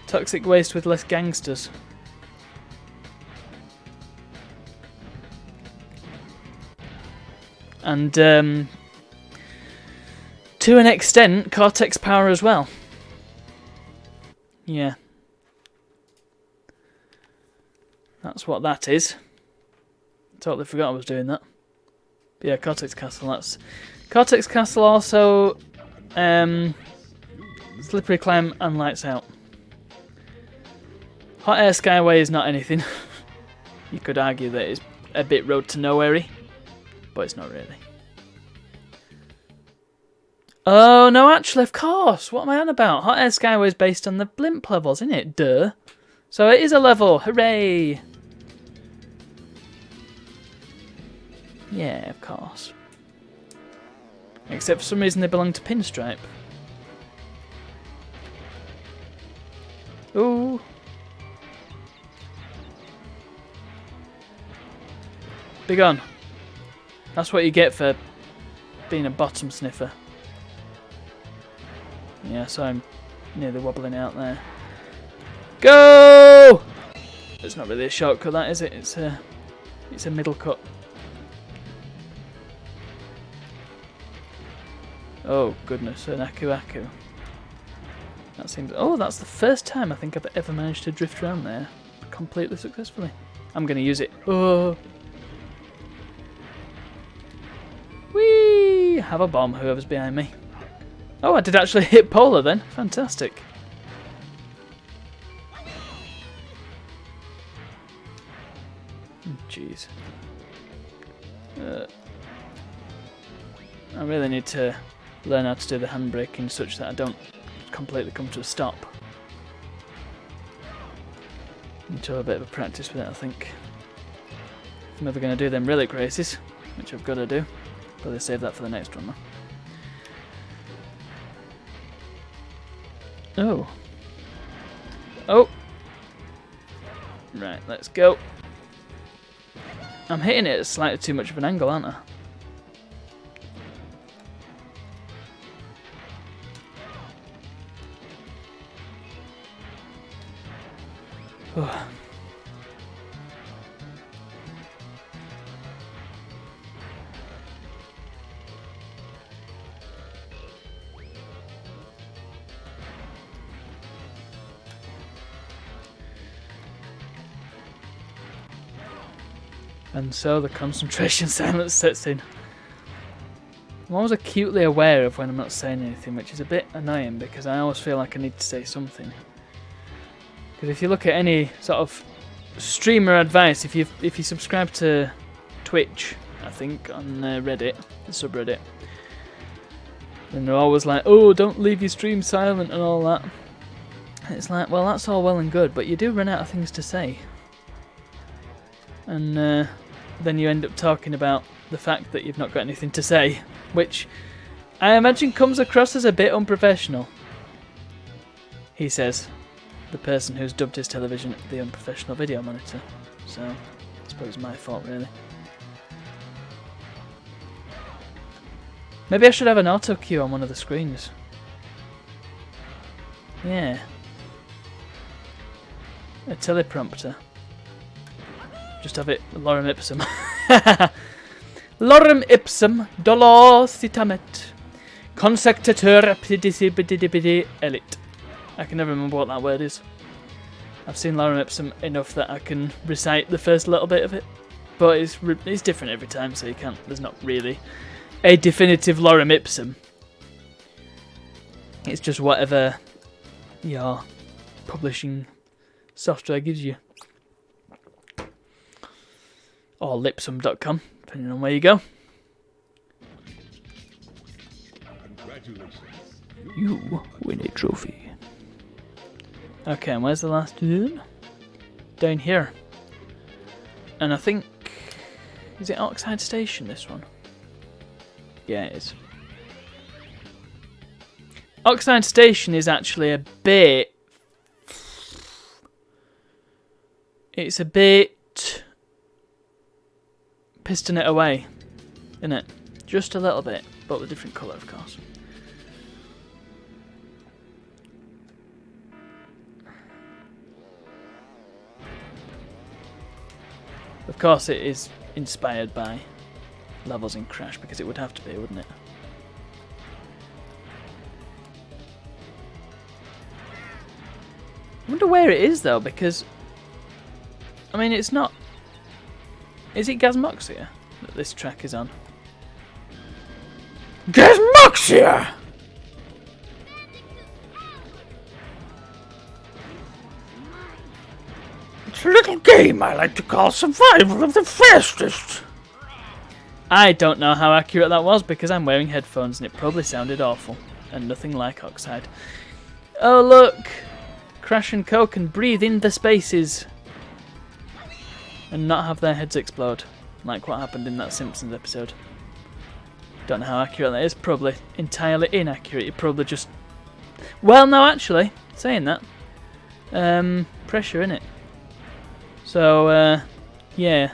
Toxic waste with less gangsters. And to an extent, Cortex power as well. Yeah. That's what that is. Totally forgot I was doing that. But yeah, Cortex Castle, that's... Cortex Castle also... Slippery Climb and Lights Out. Hot Air Skyway is not anything. You could argue that it's a bit Road to Nowhere-y, but it's not really. Oh, no, actually, of course. What am I on about? Hot Air Skyway is based on the blimp levels, isn't it? Duh. So it is a level. Hooray! Yeah, of course. Except for some reason they belong to Pinstripe. Ooh. Be gone. That's what you get for being a bottom sniffer. Yeah, so I'm nearly wobbling out there. Go! It's not really a shortcut, that, is it? It's a middle cut. Oh goodness, an Aku. That seems... Oh, that's the first time I think I've ever managed to drift around there completely successfully. I'm going to use it. Oh. Whee! Have a bomb, whoever's behind me. Oh, I did actually hit Polar then. Fantastic. Jeez. I really need to learn how to do the handbraking such that I don't completely come to a stop. Need to have a bit of a practice with it, I think. If I'm ever going to do them relic races, which I've got to do. Probably save that for the next one though. Oh. Oh. Right, let's go. I'm hitting it at slightly too much of an angle, aren't I? Oh. And so the concentration silence sets in. I'm always acutely aware of when I'm not saying anything, which is a bit annoying because I always feel like I need to say something. Because if you look at any sort of streamer advice, if you subscribe to Twitch, I think, on Reddit, the subreddit, then they're always like, oh, don't leave your stream silent and all that. And it's like, well, that's all well and good, but you do run out of things to say. And then you end up talking about the fact that you've not got anything to say, which I imagine comes across as a bit unprofessional. He says, the person who's dubbed his television the unprofessional video monitor. So, I suppose it's my fault, really. Maybe I should have an auto cue on one of the screens. Yeah. A teleprompter. Just have it lorem ipsum. Lorem ipsum dolor citamet consectatur pidicibidibidi elit. I can never remember what that word is. I've seen lorem ipsum enough that I can recite the first little bit of it, but it's different every time, so you can't. There's not really a definitive lorem ipsum. It's just whatever your publishing software gives you. Or lipsum.com, depending on where you go. Congratulations. You win a trophy. Okay, and where's the last one? Down here. And I think... Is it Oxide Station, this one? Yeah, it is. Oxide Station is actually a bit... It's a bit... piston it away, isn't it? Just a little bit, but with a different colour, of course. Of course, it is inspired by levels in Crash, because it would have to be, wouldn't it? I wonder where it is, though, because... I mean, it's not... Is it Gasmoxia that this track is on? Gasmoxia! It's a little game I like to call Survival of the Fastest. I don't know how accurate that was because I'm wearing headphones and it probably sounded awful and nothing like Oxide. Oh look! Crash and Co can breathe in the spaces and not have their heads explode, like what happened in that Simpsons episode. Don't know how accurate that is, probably entirely inaccurate. You probably just... Well, no, actually, saying that, pressure in it. So, yeah.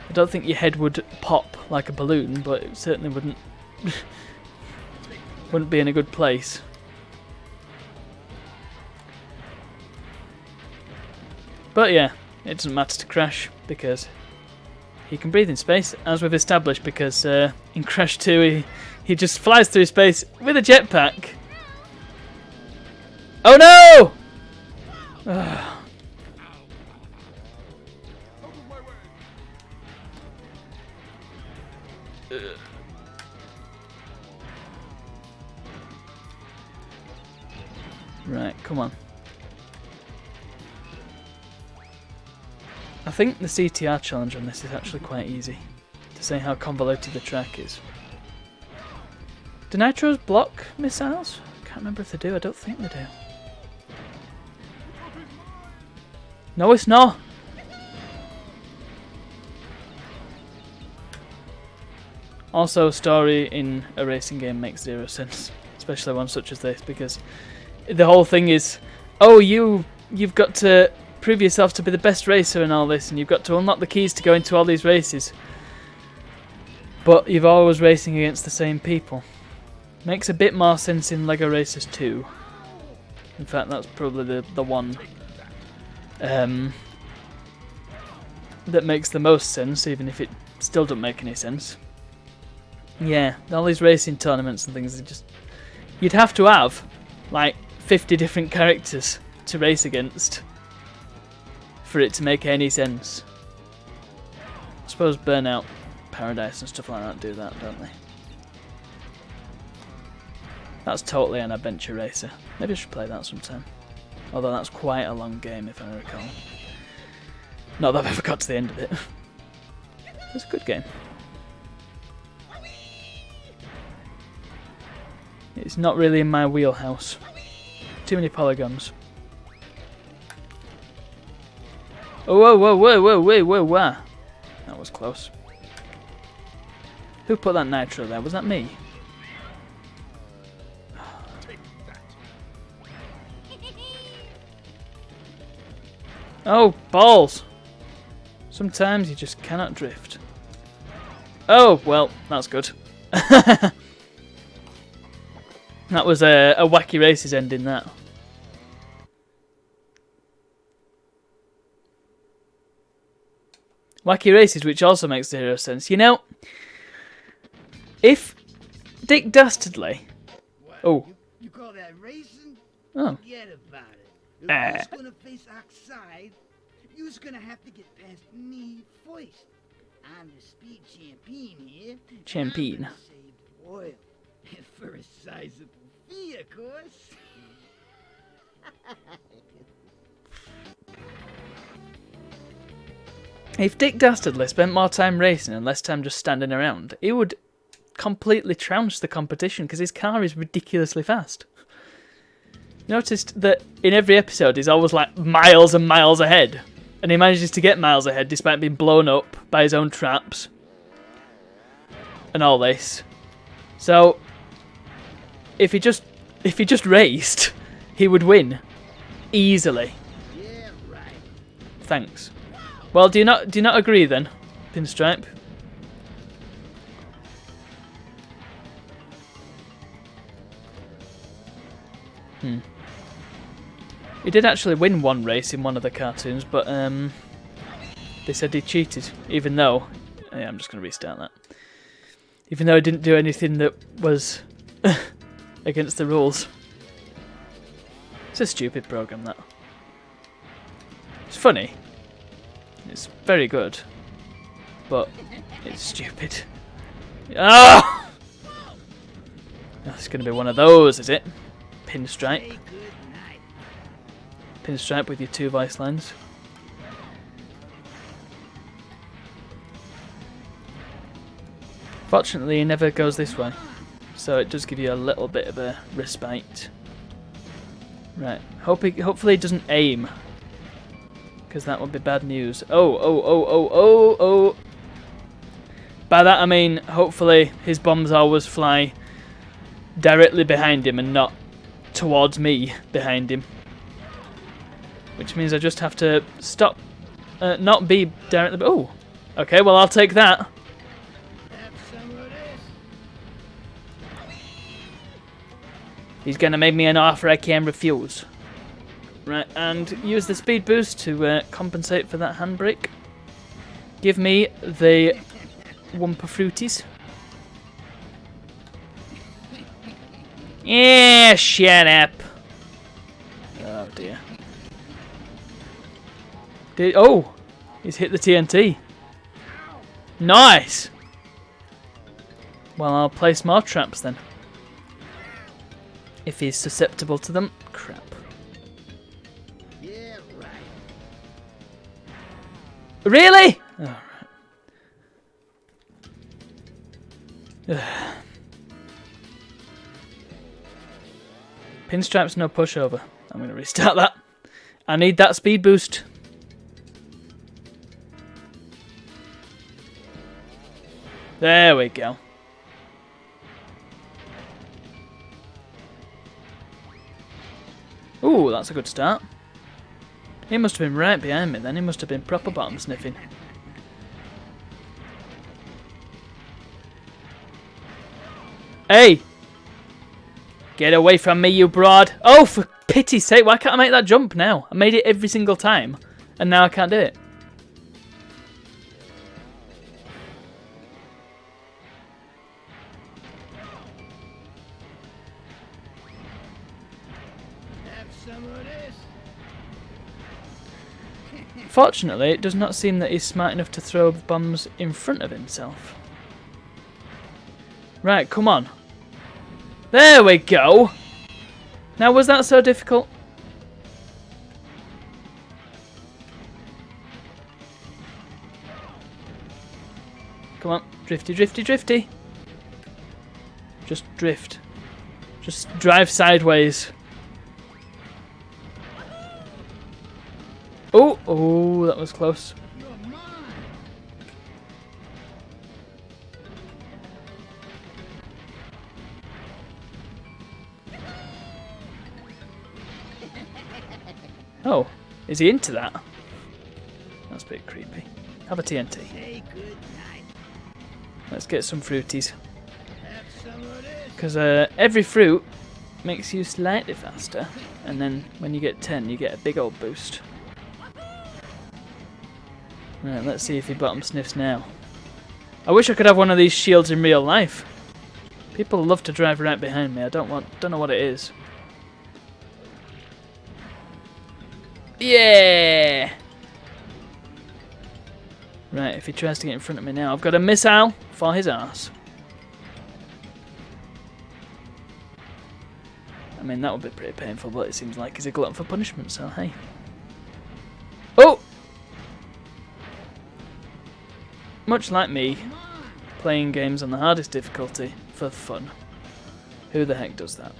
I don't think your head would pop like a balloon, but it certainly wouldn't be in a good place. But yeah. It doesn't matter to Crash because he can breathe in space, as we've established, because in Crash 2 he just flies through space with a jetpack. Oh no! Right, come on. I think the CTR challenge on this is actually quite easy, to say how convoluted the track is. Do nitros block missiles? I can't remember if they do, I don't think they do. No, it's not! Also, story in a racing game makes zero sense, especially one such as this, because the whole thing is, oh, you've got to prove yourself to be the best racer and all this, and you've got to unlock the keys to go into all these races. But you're always racing against the same people. Makes a bit more sense in LEGO Racers 2. In fact, that's probably the one that makes the most sense, even if it still doesn't make any sense. Yeah, all these racing tournaments and things, you'd have to have like 50 different characters to race against for it to make any sense. I suppose Burnout Paradise and stuff like that do that, don't they? That's totally an adventure racer. Maybe I should play that sometime. Although that's quite a long game, if I recall. Not that I've ever got to the end of it. It's a good game. It's not really in my wheelhouse. Too many polygons. Oh, whoa, whoa, whoa, whoa, whoa, whoa, whoa. That was close. Who put that nitro there? Was that me? Oh, balls! Sometimes you just cannot drift. Oh, well, that's good. That was a Wacky Races ending, that. Wacky Races, which also makes zero sense. You know, if Dick Dastardly... Oh. You call that racing? Oh. Forget about it. If you're gonna face outside, you're gonna have to get past me first. I'm the speed champion here. Champion. I'm gonna save oil. For a sizable fee, of course. If Dick Dastardly spent more time racing and less time just standing around, he would completely trounce the competition because his car is ridiculously fast. You noticed that in every episode he's always like miles and miles ahead, and he manages to get miles ahead despite being blown up by his own traps and all this. So if he just raced, he would win easily. Yeah, right. Thanks. Well, do you not agree then, Pinstripe? He did actually win one race in one of the cartoons, but they said he cheated, even though... Yeah, I'm just going to restart that. Even though he didn't do anything that was against the rules. It's a stupid program, that. It's funny. It's very good. But it's stupid. Ah! Oh, it's going to be one of those, is it? Pinstripe. Pinstripe with your 2 voice lines. Fortunately, he never goes this way, so it does give you a little bit of a respite. Right, hopefully he doesn't aim, because that would be bad news. Oh. By that I mean, hopefully his bombs always fly directly behind him and not towards me behind him. Which means I just have to stop, not be directly... Oh, okay, well I'll take that. He's going to make me an offer I can refuse. Right, and use the speed boost to compensate for that handbrake. Give me the Wumpa Fruities. Yeah, shut up. Oh dear. Oh, he's hit the TNT. Nice. Well, I'll place more traps then. If he's susceptible to them. Crap. Yeah, right. Really? Alright. Pinstripe's no pushover. I'm going to restart that. I need that speed boost. There we go. Ooh, that's a good start. He must have been right behind me then. He must have been proper bottom sniffing. Hey! Get away from me, you broad! Oh, for pity's sake, why can't I make that jump now? I made it every single time, and now I can't do it. Fortunately, it does not seem that he's smart enough to throw bombs in front of himself. Right, come on. There we go! Now, was that so difficult? Come on, drifty, drifty, drifty. Just drift. Just drive sideways. Oh, oh, that was close. Oh, is he into that? That's a bit creepy. Have a TNT. Let's get some fruities. Because every fruit makes you slightly faster, and then when you get 10, you get a big old boost. Right, let's see if he bottom sniffs now. I wish I could have one of these shields in real life. People love to drive right behind me. I don't know what it is. Yeah! Right, if he tries to get in front of me now, I've got a missile for his ass. I mean, that would be pretty painful, but it seems like he's a glutton for punishment, so hey. Oh! Much like me, playing games on the hardest difficulty for fun. Who the heck does that?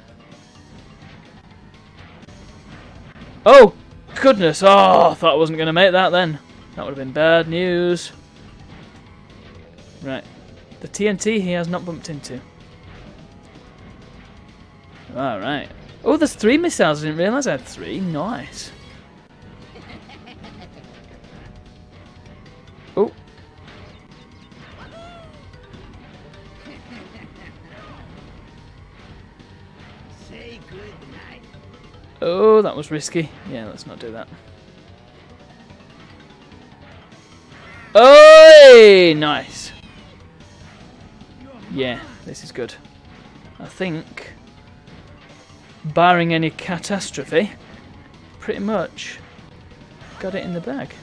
Oh, goodness! Oh, I thought I wasn't going to make that then. That would have been bad news. Right. The TNT he has not bumped into. Alright. Oh, there's 3 missiles. I didn't realise I had 3. Nice. Oh. Oh, that was risky. Yeah, let's not do that. Oh, nice. Yeah, this is good. I think, barring any catastrophe, pretty much got it in the bag.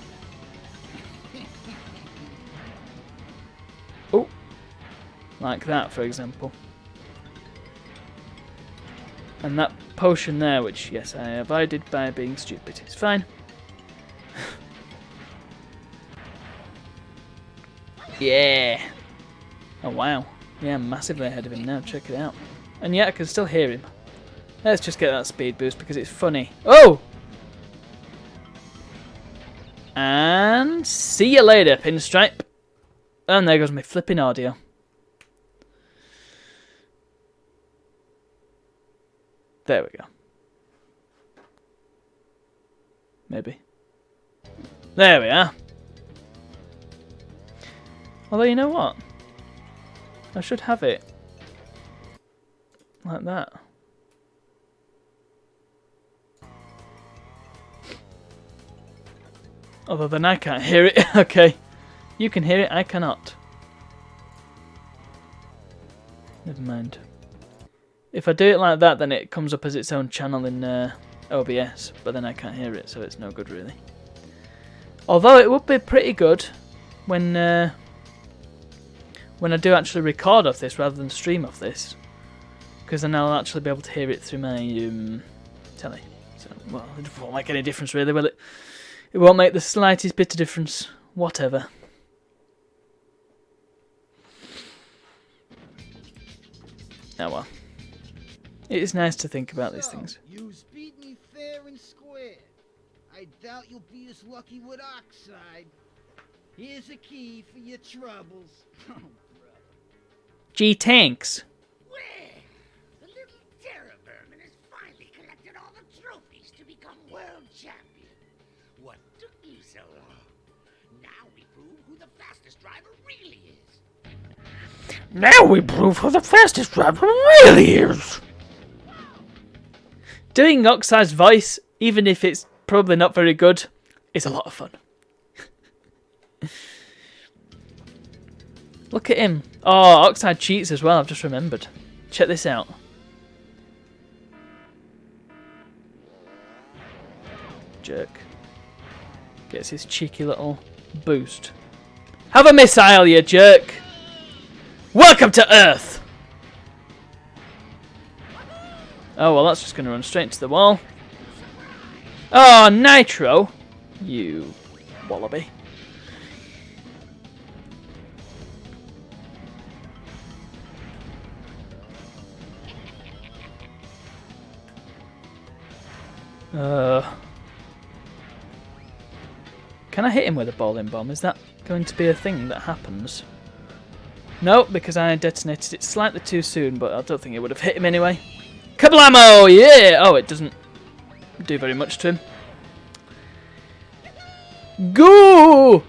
Oh, like that, for example. And that potion there, which, yes, I avoided by being stupid. It's fine. Yeah. Oh, wow. Yeah, I'm massively ahead of him now. Check it out. And yet I can still hear him. Let's just get that speed boost because it's funny. Oh! And see you later, Pinstripe. And there goes my flipping audio. There we go. Maybe. There we are. Although, you know what? I should have it like that. Although then I can't hear it. Okay. You can hear it, I cannot. Never mind. If I do it like that, then it comes up as its own channel in OBS, but then I can't hear it, so it's no good really. Although it would be pretty good when I do actually record off this rather than stream off this, because then I'll actually be able to hear it through my telly. So, well, it won't make any difference really, will it? It won't make the slightest bit of difference. Whatever. Oh well. It is nice to think about these things. You beat me fair and square. I doubt you'll be as lucky with Oxide. Here's a key for your troubles. Oh, brother. Gee, thanks. Well, the little terror vermin has finally collected all the trophies to become world champion. What took you so long? Now we prove who the fastest driver really is. Now we prove who the fastest driver really is. Doing Oxide's voice, even if it's probably not very good, is a lot of fun. Look at him. Oh, Oxide cheats as well, I've just remembered. Check this out. Jerk. Gets his cheeky little boost. Have a missile, you jerk! Welcome to Earth! Oh, well, that's just going to run straight into the wall. Oh, Nitro! You wallaby. Can I hit him with a bowling bomb? Is that going to be a thing that happens? No, because I detonated it slightly too soon, but I don't think it would have hit him anyway. Kablamo! Yeah! Oh, it doesn't do very much to him. Go!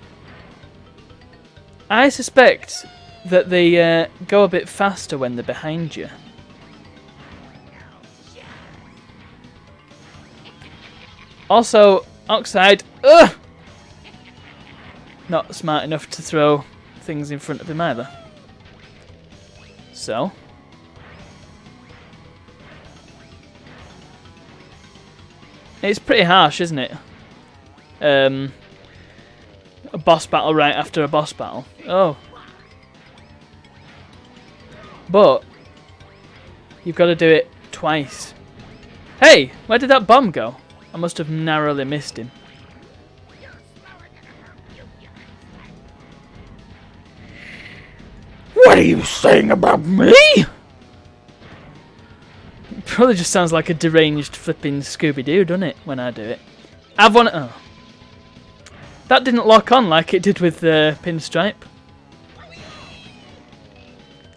I suspect that they go a bit faster when they're behind you. Also, Oxide, not smart enough to throw things in front of him either. So, it's pretty harsh, isn't it? A boss battle right after a boss battle. Oh. But you've got to do it twice. Hey, where did that bomb go? I must have narrowly missed him. What are you saying about me? Probably just sounds like a deranged flipping Scooby-Doo, doesn't it, when I do it? Have one. Oh. That didn't lock on like it did with the Pinstripe.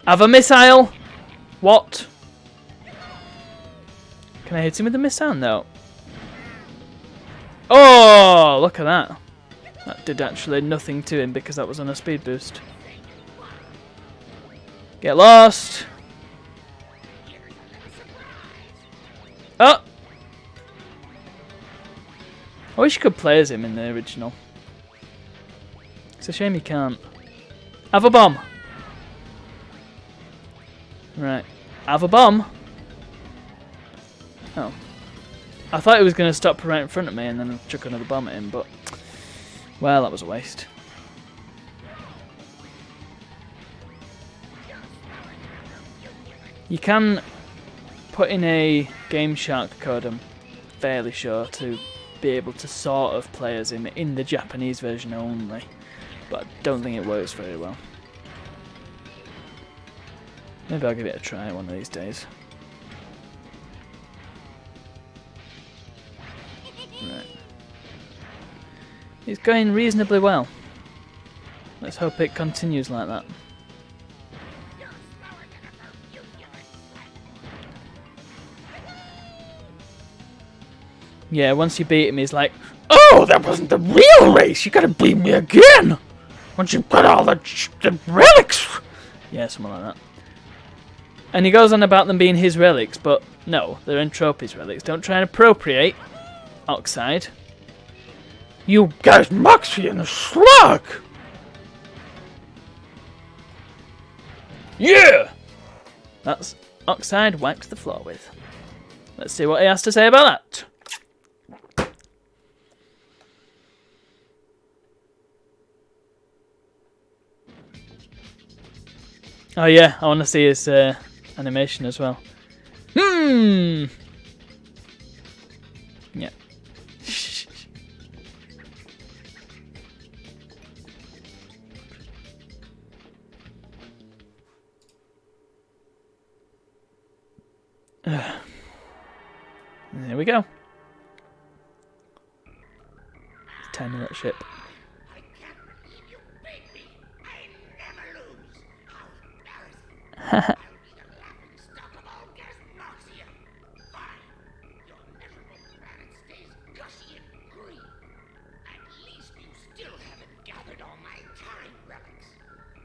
Have a missile. What? Can I hit him with a missile? No. Oh, look at that. That did actually nothing to him because that was on a speed boost. Get lost. Oh! I wish you could play as him in the original. It's a shame you can't. Have a bomb. Right. Have a bomb. Oh. I thought he was going to stop right in front of me and then chuck another bomb at him, but... well, that was a waste. You can put in a Game Shark code, I'm fairly sure, to be able to sort of play as him in the Japanese version only, but I don't think it works very well. Maybe I'll give it a try one of these days. Right. It's going reasonably well. Let's hope it continues like that. Yeah, once you beat him, he's like, Oh, that wasn't the real race. You gotta beat me again. Once you've got all the relics. yeah, something like that. And he goes on about them being his relics, but no, they're Entropy's relics. Don't try and appropriate Oxide. You guys, Moxie and the Slug. Yeah! That's Oxide wiped the floor with. Let's see what he has to say about that. Oh yeah, I want to see his animation as well. Yeah. There we go. Tiny little ship. I can't believe you beat me. I never lose. How embarrassing. I'll be the laughing stock of all Gasmoxia. Fine. Your miserable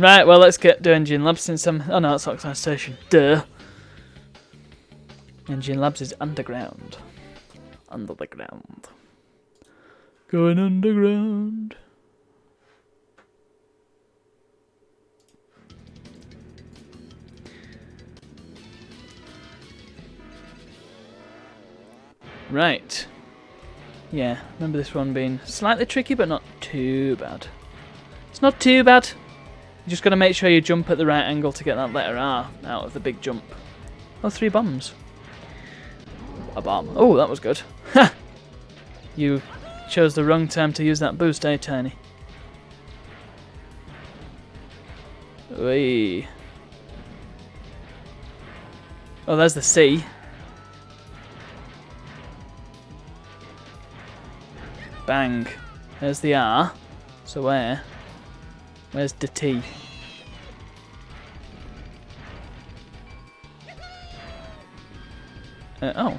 Right, well, let's do Engine Labs since I'm... Oh, no, that's Oxide Station. Duh. Engine Labs is underground. Under the ground. Going underground. Right. Yeah, remember this one being slightly tricky, but not too bad. It's not too bad. You just got to make sure you jump at the right angle to get that letter R out of the big jump. Oh, 3 bombs. A bomb. Oh, that was good. Ha! You chose the wrong time to use that boost, eh, Tiny? Wee. Oh, there's the C. Bang. There's the R. So where? Where's the T? Oh.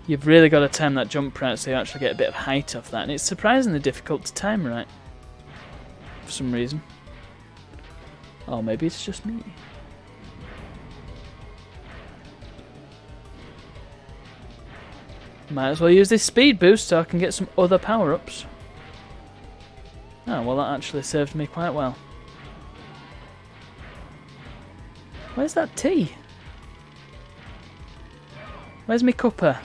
You've really got to time that jump right so you actually get a bit of height off that. And it's surprisingly difficult to time right. For some reason. Oh, maybe it's just me. Might as well use this speed boost so I can get some other power-ups. Oh, well, that actually served me quite well. Where's that T? Where's me cuppa?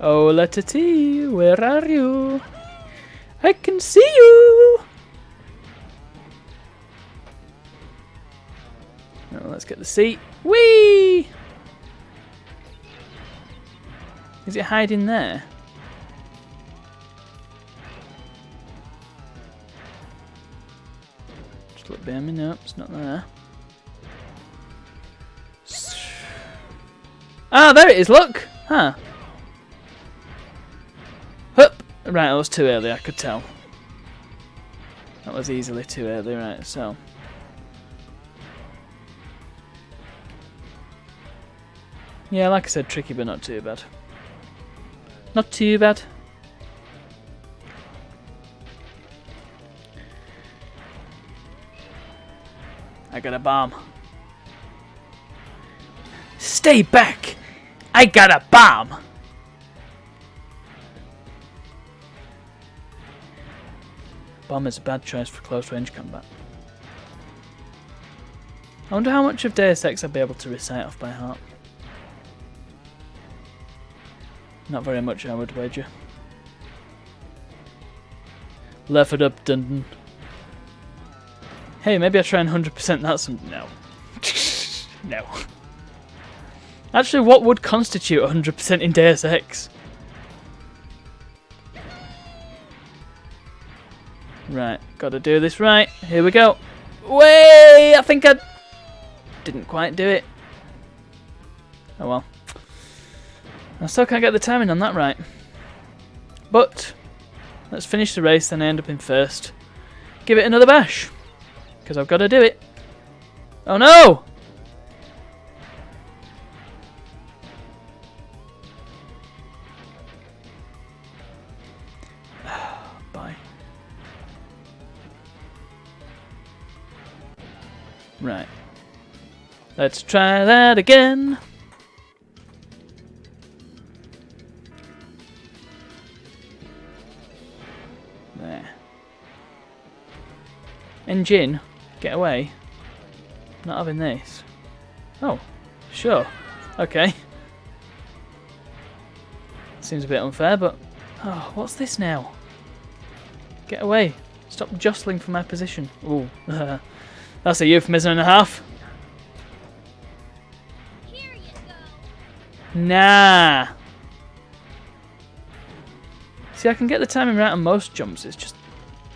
Oh, letter T, where are you? I can see you! Oh, let's get the C. Whee! Is it hiding there? Just look behind me. No, it's not there. Ah, there it is, look! Huh. Hup! Right, that was too early, I could tell. That was easily too early, right, so... Yeah, like I said, tricky but not too bad. Not too bad. I got a bomb. Stay back! I got a bomb! Bomb is a bad choice for close range combat. I wonder how much of Deus Ex I'd be able to recite off by heart. Not very much, I would wager. Left it up, dun. Hey, maybe I try and 100% that some. No. No. Actually, what would constitute 100% in Deus Ex? Right, gotta do this right. Here we go. Way! I think I didn't quite do it. Oh well. I still can't get the timing on that right. But let's finish the race, then I end up in first. Give it another bash. Because I've got to do it. Oh no! Bye. Right. Let's try that again. There. Engine, get away. Not having this. Oh, sure. Okay. Seems a bit unfair, but... Oh, what's this now? Get away. Stop jostling for my position. Ooh. That's a euphemism and a half. Here you go. Nah. See, I can get the timing right on most jumps. It's just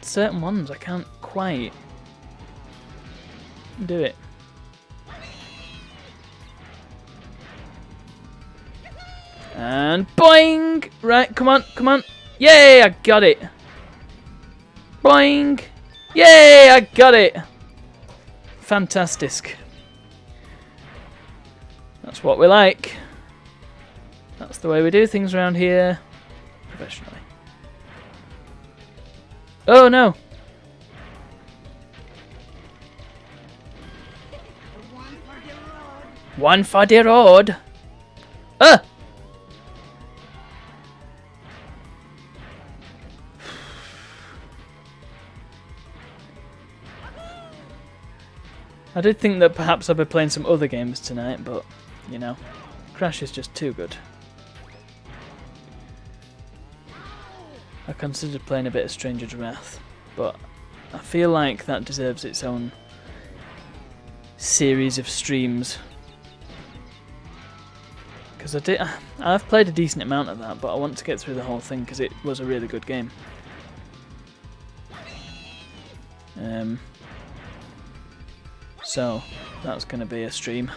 certain ones I can't quite do it. And boing! Right, come on, come on. Yay, I got it. Boing! Yay, I got it. Fantastic. That's what we like. That's the way we do things around here. Professionally. Oh no! One for the road! Ah! I did think that perhaps I'd be playing some other games tonight, but, you know, Crash is just too good. I considered playing a bit of Stranger's Wrath, but I feel like that deserves its own series of streams. Because I've played a decent amount of that, but I want to get through the whole thing because it was a really good game. So that's going to be a stream.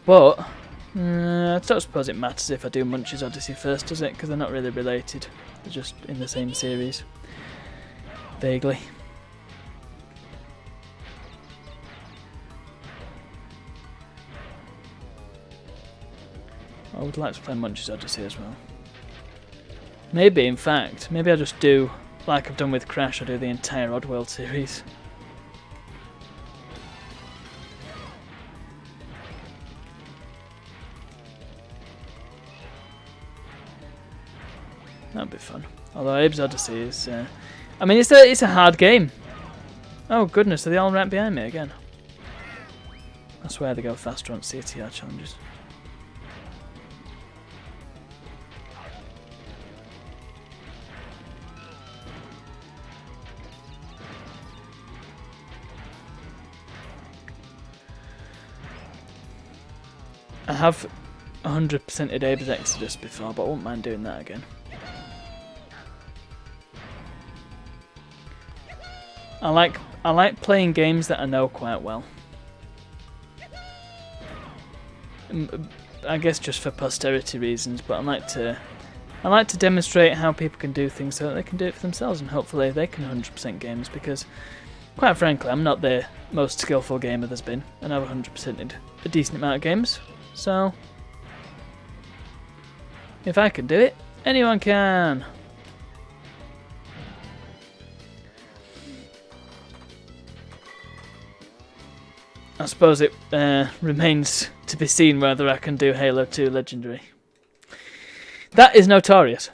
But I don't suppose it matters if I do Munch's Odyssey first, does it? Because they're not really related. They're just in the same series. Vaguely. I would like to play Munch's Odyssey as well. Maybe, in fact, maybe I'll just do, like I've done with Crash, I'll do the entire Oddworld series. That'd be fun. Although Abe's Odyssey is... I mean, it's a hard game. Oh goodness, are they all right behind me again? I swear they go faster on CTR challenges. I have 100%ed Abe's Exodus before, but I wouldn't mind doing that again. I like playing games that I know quite well. I guess just for posterity reasons, but I like to demonstrate how people can do things so that they can do it for themselves, and hopefully they can 100% games, because quite frankly I'm not the most skillful gamer there's been, and I've 100%ed a decent amount of games, so if I can do it, anyone can. I suppose it remains to be seen whether I can do Halo 2 Legendary. That is notorious.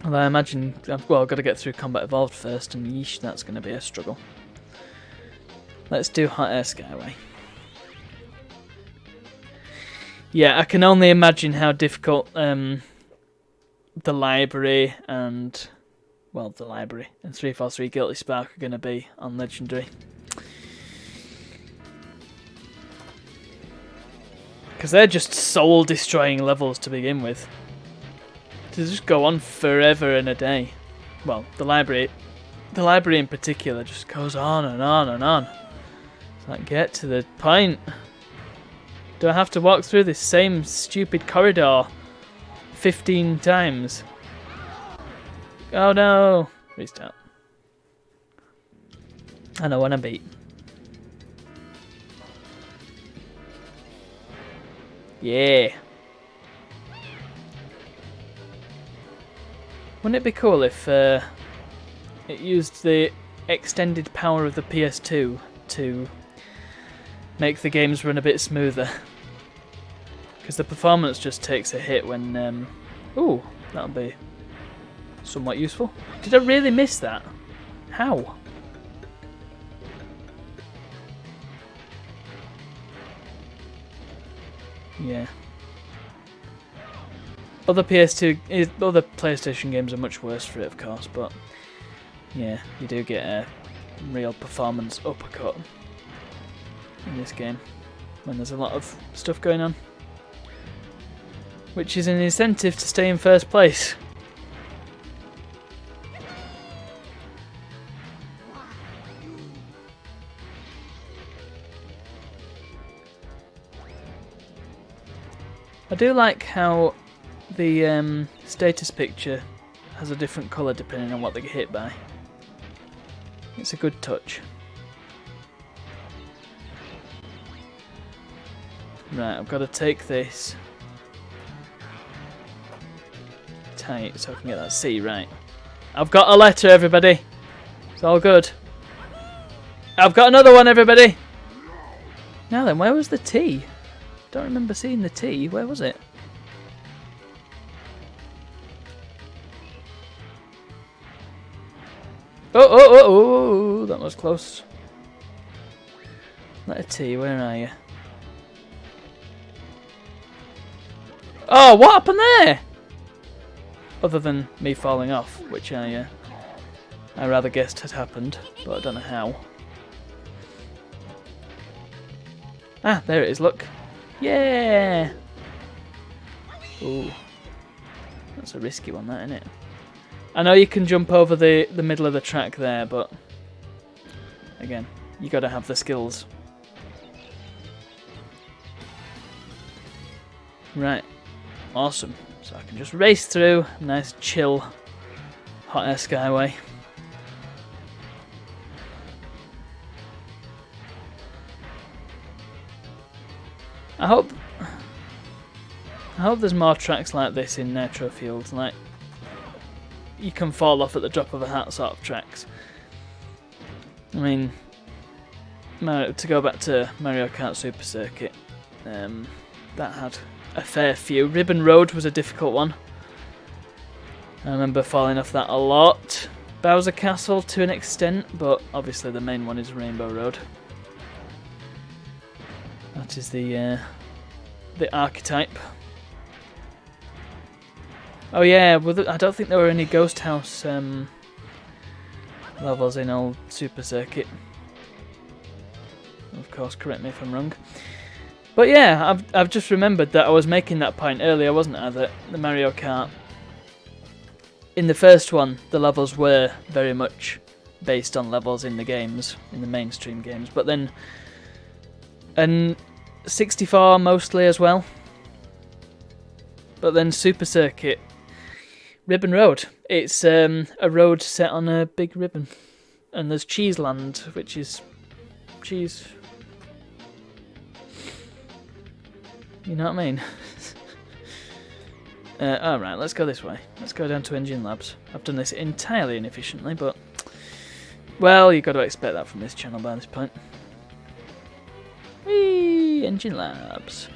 Although I imagine, I've got to get through Combat Evolved first, and yeesh, that's going to be a struggle. Let's do Hot Air Skyway. Yeah, I can only imagine how difficult the library and... well, the library and 343 Guilty Spark are going to be on Legendary. Because they're just soul-destroying levels to begin with. To just go on forever and a day. Well, the library in particular just goes on and on and on. It's like, get to the point. Do I have to walk through this same stupid corridor 15 times? Oh no! Restart. I know when I beat. Yeah. Wouldn't it be cool if it used the extended power of the PS2 to make the games run a bit smoother? Because the performance just takes a hit when... ooh, that'll be somewhat useful. Did I really miss that? How? Yeah. Other PlayStation games are much worse for it, of course, but yeah, you do get a real performance uppercut in this game when there's a lot of stuff going on, which is an incentive to stay in first place. I do like how the status picture has a different colour depending on what they get hit by. It's a good touch. Right, I've got to take this tight so I can get that C right. I've got a letter, everybody. It's all good. I've got another one, everybody. Now then, where was the T? Don't remember seeing the T. Where was it? Oh, that was close. Letter T, where are you? Oh, what happened there? Other than me falling off, which I rather guessed had happened, but I don't know how. Ah, there it is, look. Yeah! Ooh. That's a risky one, that, isn't it? I know you can jump over the middle of the track there, but again, you got to have the skills. Right. Awesome. So I can just race through. Nice, chill, hot air skyway. I hope there's more tracks like this in Nitro Fields, like you can fall off at the drop of a hat sort of tracks. I mean, to go back to Mario Kart Super Circuit, that had a fair few. Ribbon Road was a difficult one. I remember falling off that a lot. Bowser Castle to an extent, but obviously the main one is Rainbow Road. That is the archetype. Oh yeah, well, I don't think there were any Ghost House levels in old Super Circuit. Of course, correct me if I'm wrong. But yeah, I've just remembered that I was making that point earlier, wasn't I? That the Mario Kart, in the first one, the levels were very much based on levels in the games, in the mainstream games. But then, and 64 mostly as well. But then Super Circuit, Ribbon Road. It's a road set on a big ribbon, and there's Cheese Land, which is cheese. You know what I mean? Alright, let's go this way. Let's go down to Engine Labs. I've done this entirely inefficiently, but well, you've got to expect that from this channel by this point. Whee! Engine Labs.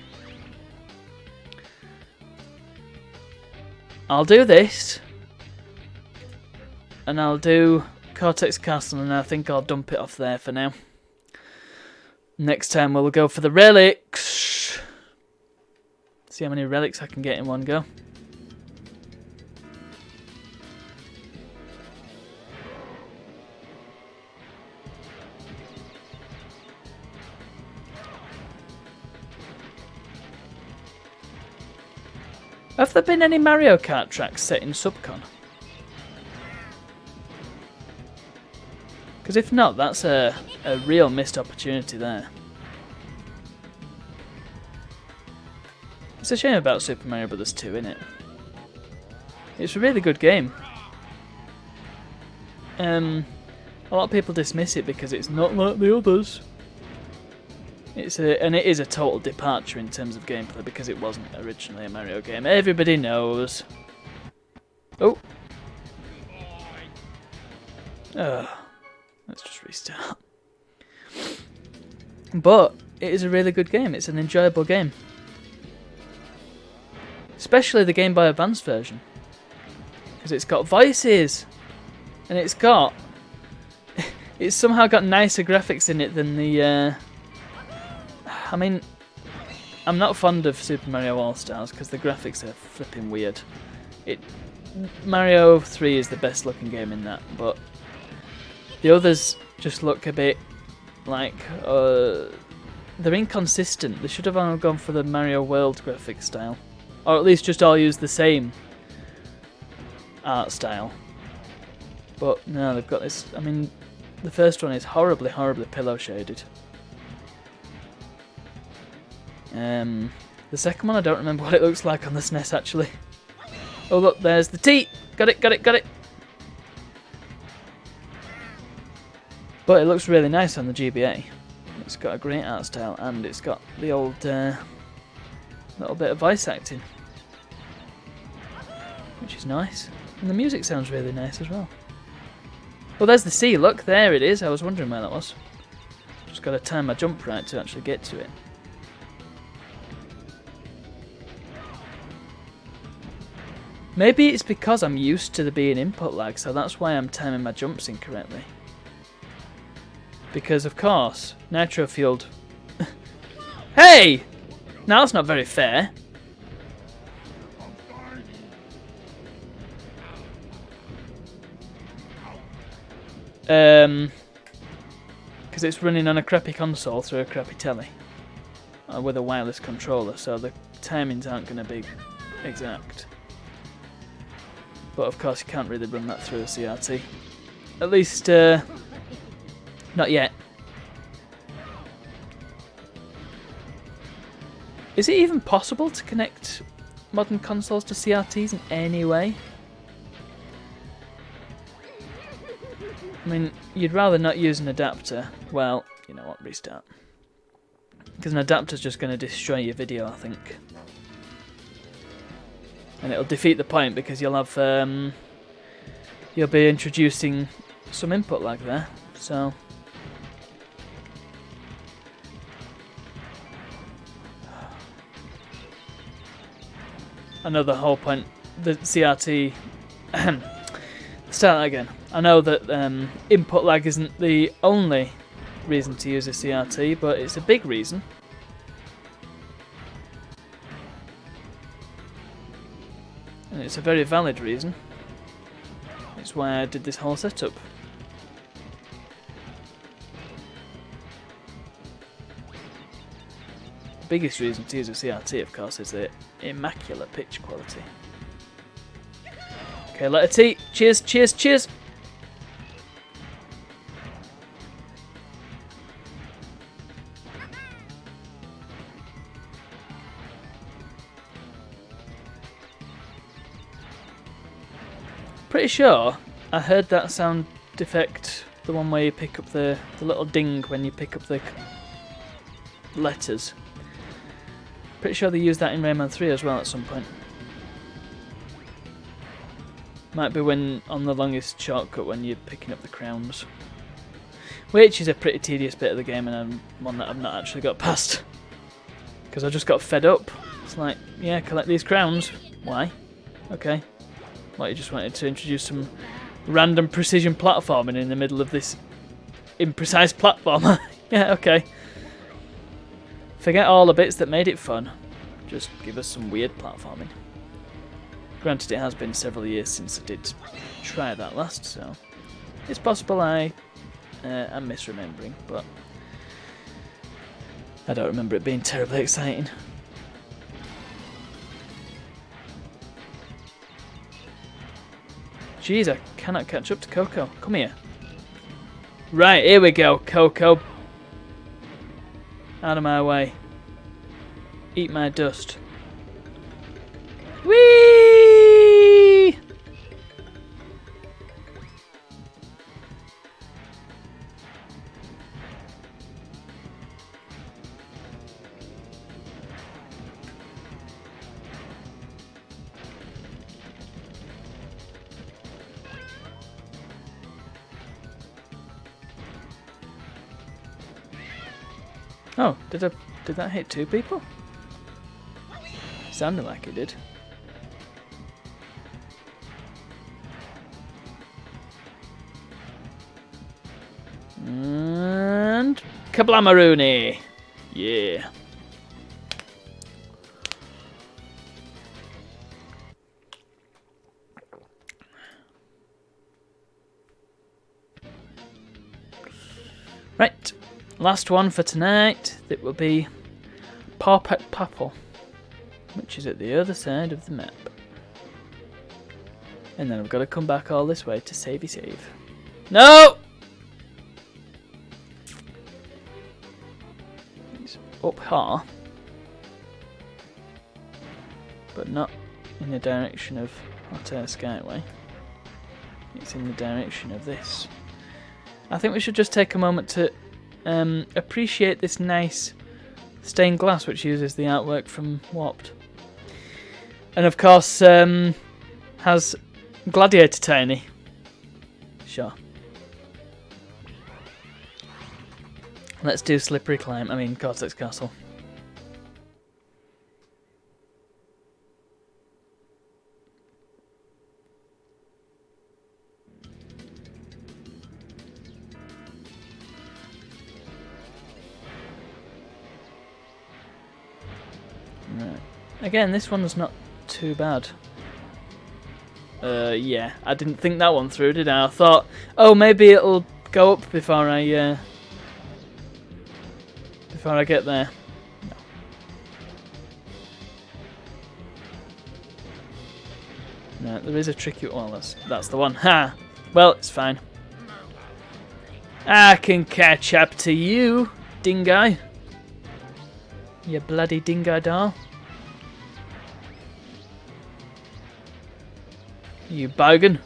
I'll do this, and I'll do Cortex Castle, and I think I'll dump it off there for now. Next time we'll go for the relics. See how many relics I can get in one go. Have there been any Mario Kart tracks set in Subcon? Because if not, that's a real missed opportunity there. It's a shame about Super Mario Bros. 2, isn't it? It's a really good game. A lot of people dismiss it because it's not like the others. And it is a total departure in terms of gameplay because it wasn't originally a Mario game. Everybody knows. Oh. Let's just restart. But it is a really good game. It's an enjoyable game. Especially the Game Boy Advance version. Because it's got voices. And it's somehow got nicer graphics in it than the... I mean, I'm not fond of Super Mario All-Stars because the graphics are flipping weird. Mario 3 is the best looking game in that, but the others just look a bit like... they're inconsistent. They should have all gone for the Mario World graphic style. Or at least just all use the same art style. But no, they've got this... I mean, the first one is horribly, horribly pillow shaded. The second one, I don't remember what it looks like on the SNES actually. Oh look, there's the T! Got it, got it, got it! But it looks really nice on the GBA. It's got a great art style and it's got the old A little bit of voice acting, which is nice. And the music sounds really nice as well. Well, there's the sea, look, there it is. I was wondering where that was. Just got to time my jump right to actually get to it. Maybe it's because I'm used to there being input lag, so that's why I'm timing my jumps incorrectly. Because, of course, Nitro Fueled... Hey! Now that's not very fair. Because it's running on a crappy console through a crappy telly. With a wireless controller, so the timings aren't going to be exact. But of course you can't really run that through a CRT. At least, not yet. Is it even possible to connect modern consoles to CRTs in any way? I mean, you'd rather not use an adapter. Well, you know what, restart. Because an adapter's just going to destroy your video, I think. And it'll defeat the point because you'll have you'll be introducing some input lag there. So I know the whole point. The CRT. Start that again. I know that input lag isn't the only reason to use a CRT, but it's a big reason. And it's a very valid reason. It's why I did this whole setup. The biggest reason to use a CRT, of course, is the immaculate picture quality. Okay, letter T. Cheers, cheers, cheers! Pretty sure I heard that sound effect, the one where you pick up the little ding when you pick up the letters. Pretty sure they used that in Rayman 3 as well at some point. Might be when on the longest shortcut when you're picking up the crowns. Which is a pretty tedious bit of the game and one that I've not actually got past. Because I just got fed up. It's like, yeah, collect these crowns. Why? Okay. What, you just wanted to introduce some random precision platforming in the middle of this imprecise platformer? Yeah, okay. Forget all the bits that made it fun. Just give us some weird platforming. Granted, it has been several years since I did try that last, so it's possible I'm misremembering, but I don't remember it being terribly exciting. Jeez, I cannot catch up to Coco. Come here. Right, here we go, Coco. Out of my way. Eat my dust. Whee! Oh, did that hit two people? Sounded like it did. And kablamaroonie! Yeah. Right. Last one for tonight, that will be Pawpack Papple, which is at the other side of the map. And then I've got to come back all this way to savey save. No! It's up here, but not in the direction of Hot Air Skyway. It's in the direction of this. I think we should just take a moment to appreciate this nice stained glass, which uses the artwork from Warped. And of course, has Gladiator Tiny. Sure. Let's do Slippery Climb. I mean, Cortex Castle. Right. Again, this one's not too bad. Yeah, I didn't think that one through, did I? I thought, oh, maybe it'll go up before I get there. No. No, there is a tricky one. Well, that's the one. Ha! Well, it's fine. I can catch up to you, dingo. You bloody dingo doll. You bogan.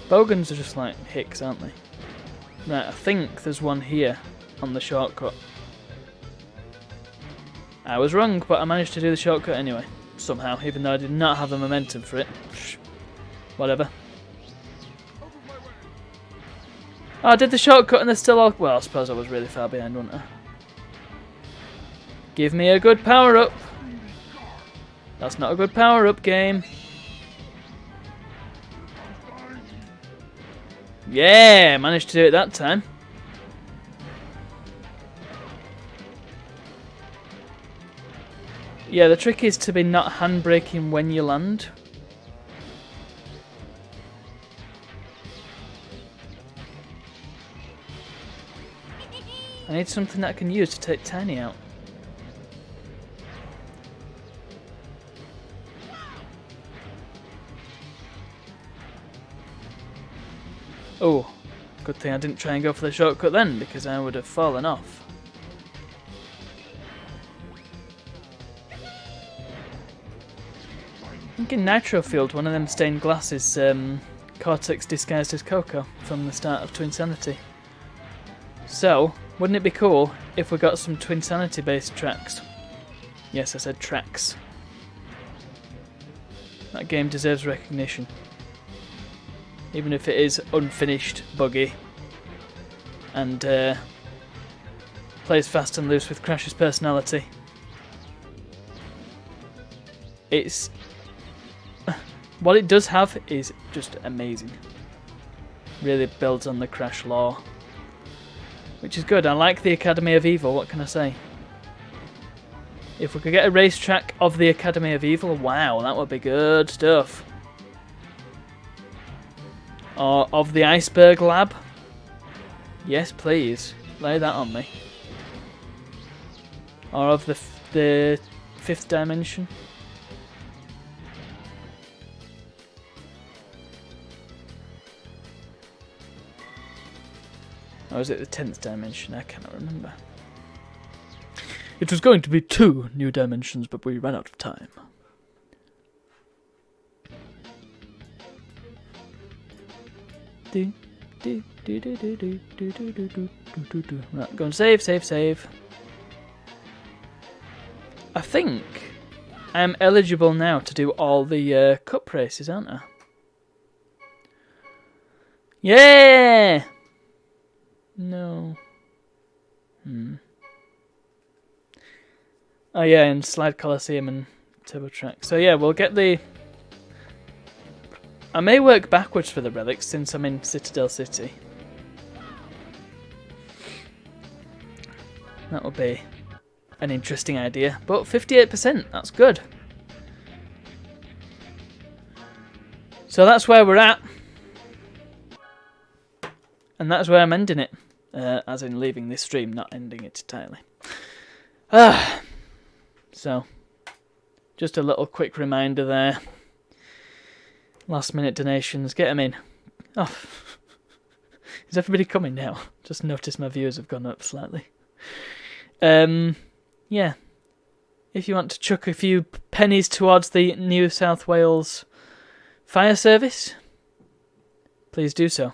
Bogans are just like hicks, aren't they? Right, I think there's one here on the shortcut. I was wrong, but I managed to do the shortcut anyway. Somehow, even though I did not have the momentum for it. Whatever. Oh, I did the shortcut and they're still all... Well, I suppose I was really far behind, wasn't I? Give me a good power-up. That's not a good power-up game. Yeah, managed to do it that time. Yeah, the trick is to be not handbraking when you land. I need something that I can use to take Tiny out. Oh, good thing I didn't try and go for the shortcut then, because I would have fallen off. I think in Nitro Field, one of them stained glass is Cortex disguised as Coco from the start of Twinsanity. So, wouldn't it be cool if we got some Twinsanity based tracks? Yes, I said tracks. That game deserves recognition. Even if it is unfinished, buggy, and plays fast and loose with Crash's personality. It's... what it does have is just amazing. Really builds on the Crash lore. Which is good. I like the Academy of Evil, what can I say? If we could get a racetrack of the Academy of Evil, wow, that would be good stuff. Or of the Iceberg Lab. Yes, please. Lay that on me. Or of the fifth dimension. Or is it the 10th dimension? I cannot remember. It was going to be 2 new dimensions, but we ran out of time. Right, go and save. I think I'm eligible now to do all the cup races, aren't I? Yeah! No. Oh yeah, and Slide Coliseum and Turbo Track. So yeah, we'll get the... I may work backwards for the relics since I'm in Citadel City. That would be an interesting idea. But 58%, that's good. So that's where we're at. And that's where I'm ending it. As in leaving this stream, not ending it entirely. So, just a little quick reminder there. Last minute donations, get them in. Oh, is everybody coming now? Just noticed my views have gone up slightly. Yeah. If you want to chuck a few pennies towards the New South Wales Fire Service, please do so.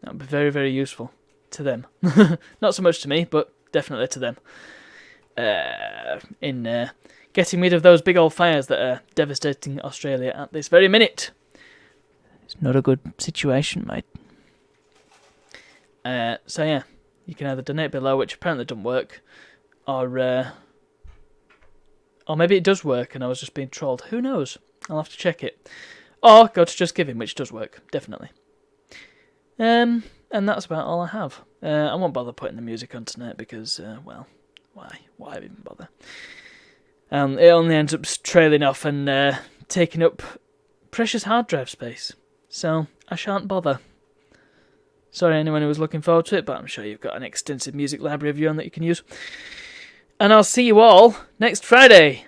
That would be very, very useful to them. Not so much to me, but definitely to them. In getting rid of those big old fires that are devastating Australia at this very minute. It's not a good situation, mate. So yeah, you can either donate below, which apparently doesn't work, or maybe it does work and I was just being trolled. Who knows? I'll have to check it. Or go to Just Giving, which does work, definitely. And that's about all I have. I won't bother putting the music on tonight because, well, why? Why even bother? It only ends up trailing off and taking up precious hard drive space. So I shan't bother. Sorry anyone who was looking forward to it, but I'm sure you've got an extensive music library of your own that you can use. And I'll see you all next Friday.